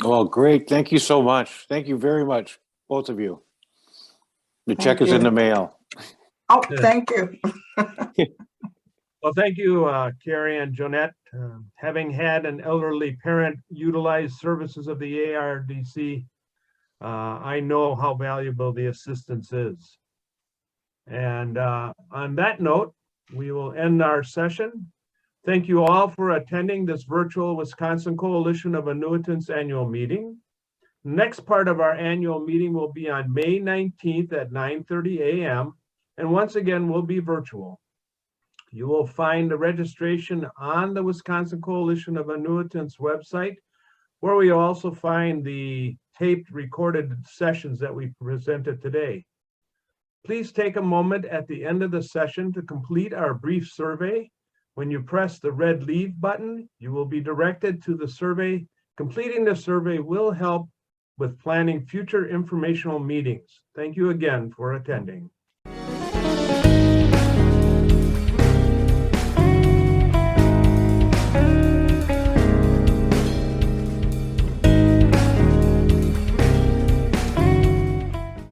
Well, great. Thank you so much. Thank you very much, both of you. The check is in the mail. Oh, thank you. Well, thank you, Carrie and Jonette. Having had an elderly parent utilize services of the ARDC, I know how valuable the assistance is. And on that note, we will end our session. Thank you all for attending this virtual Wisconsin Coalition of Annuitants annual meeting. Next part of our annual meeting will be on May 19th at 9:30 a.m. And once again, will be virtual. You will find the registration on the Wisconsin Coalition of Annuitants website, where we also find the taped recorded sessions that we presented today. Please take a moment at the end of the session to complete our brief survey. When you press the red leave button, you will be directed to the survey. Completing the survey will help with planning future informational meetings. Thank you again for attending.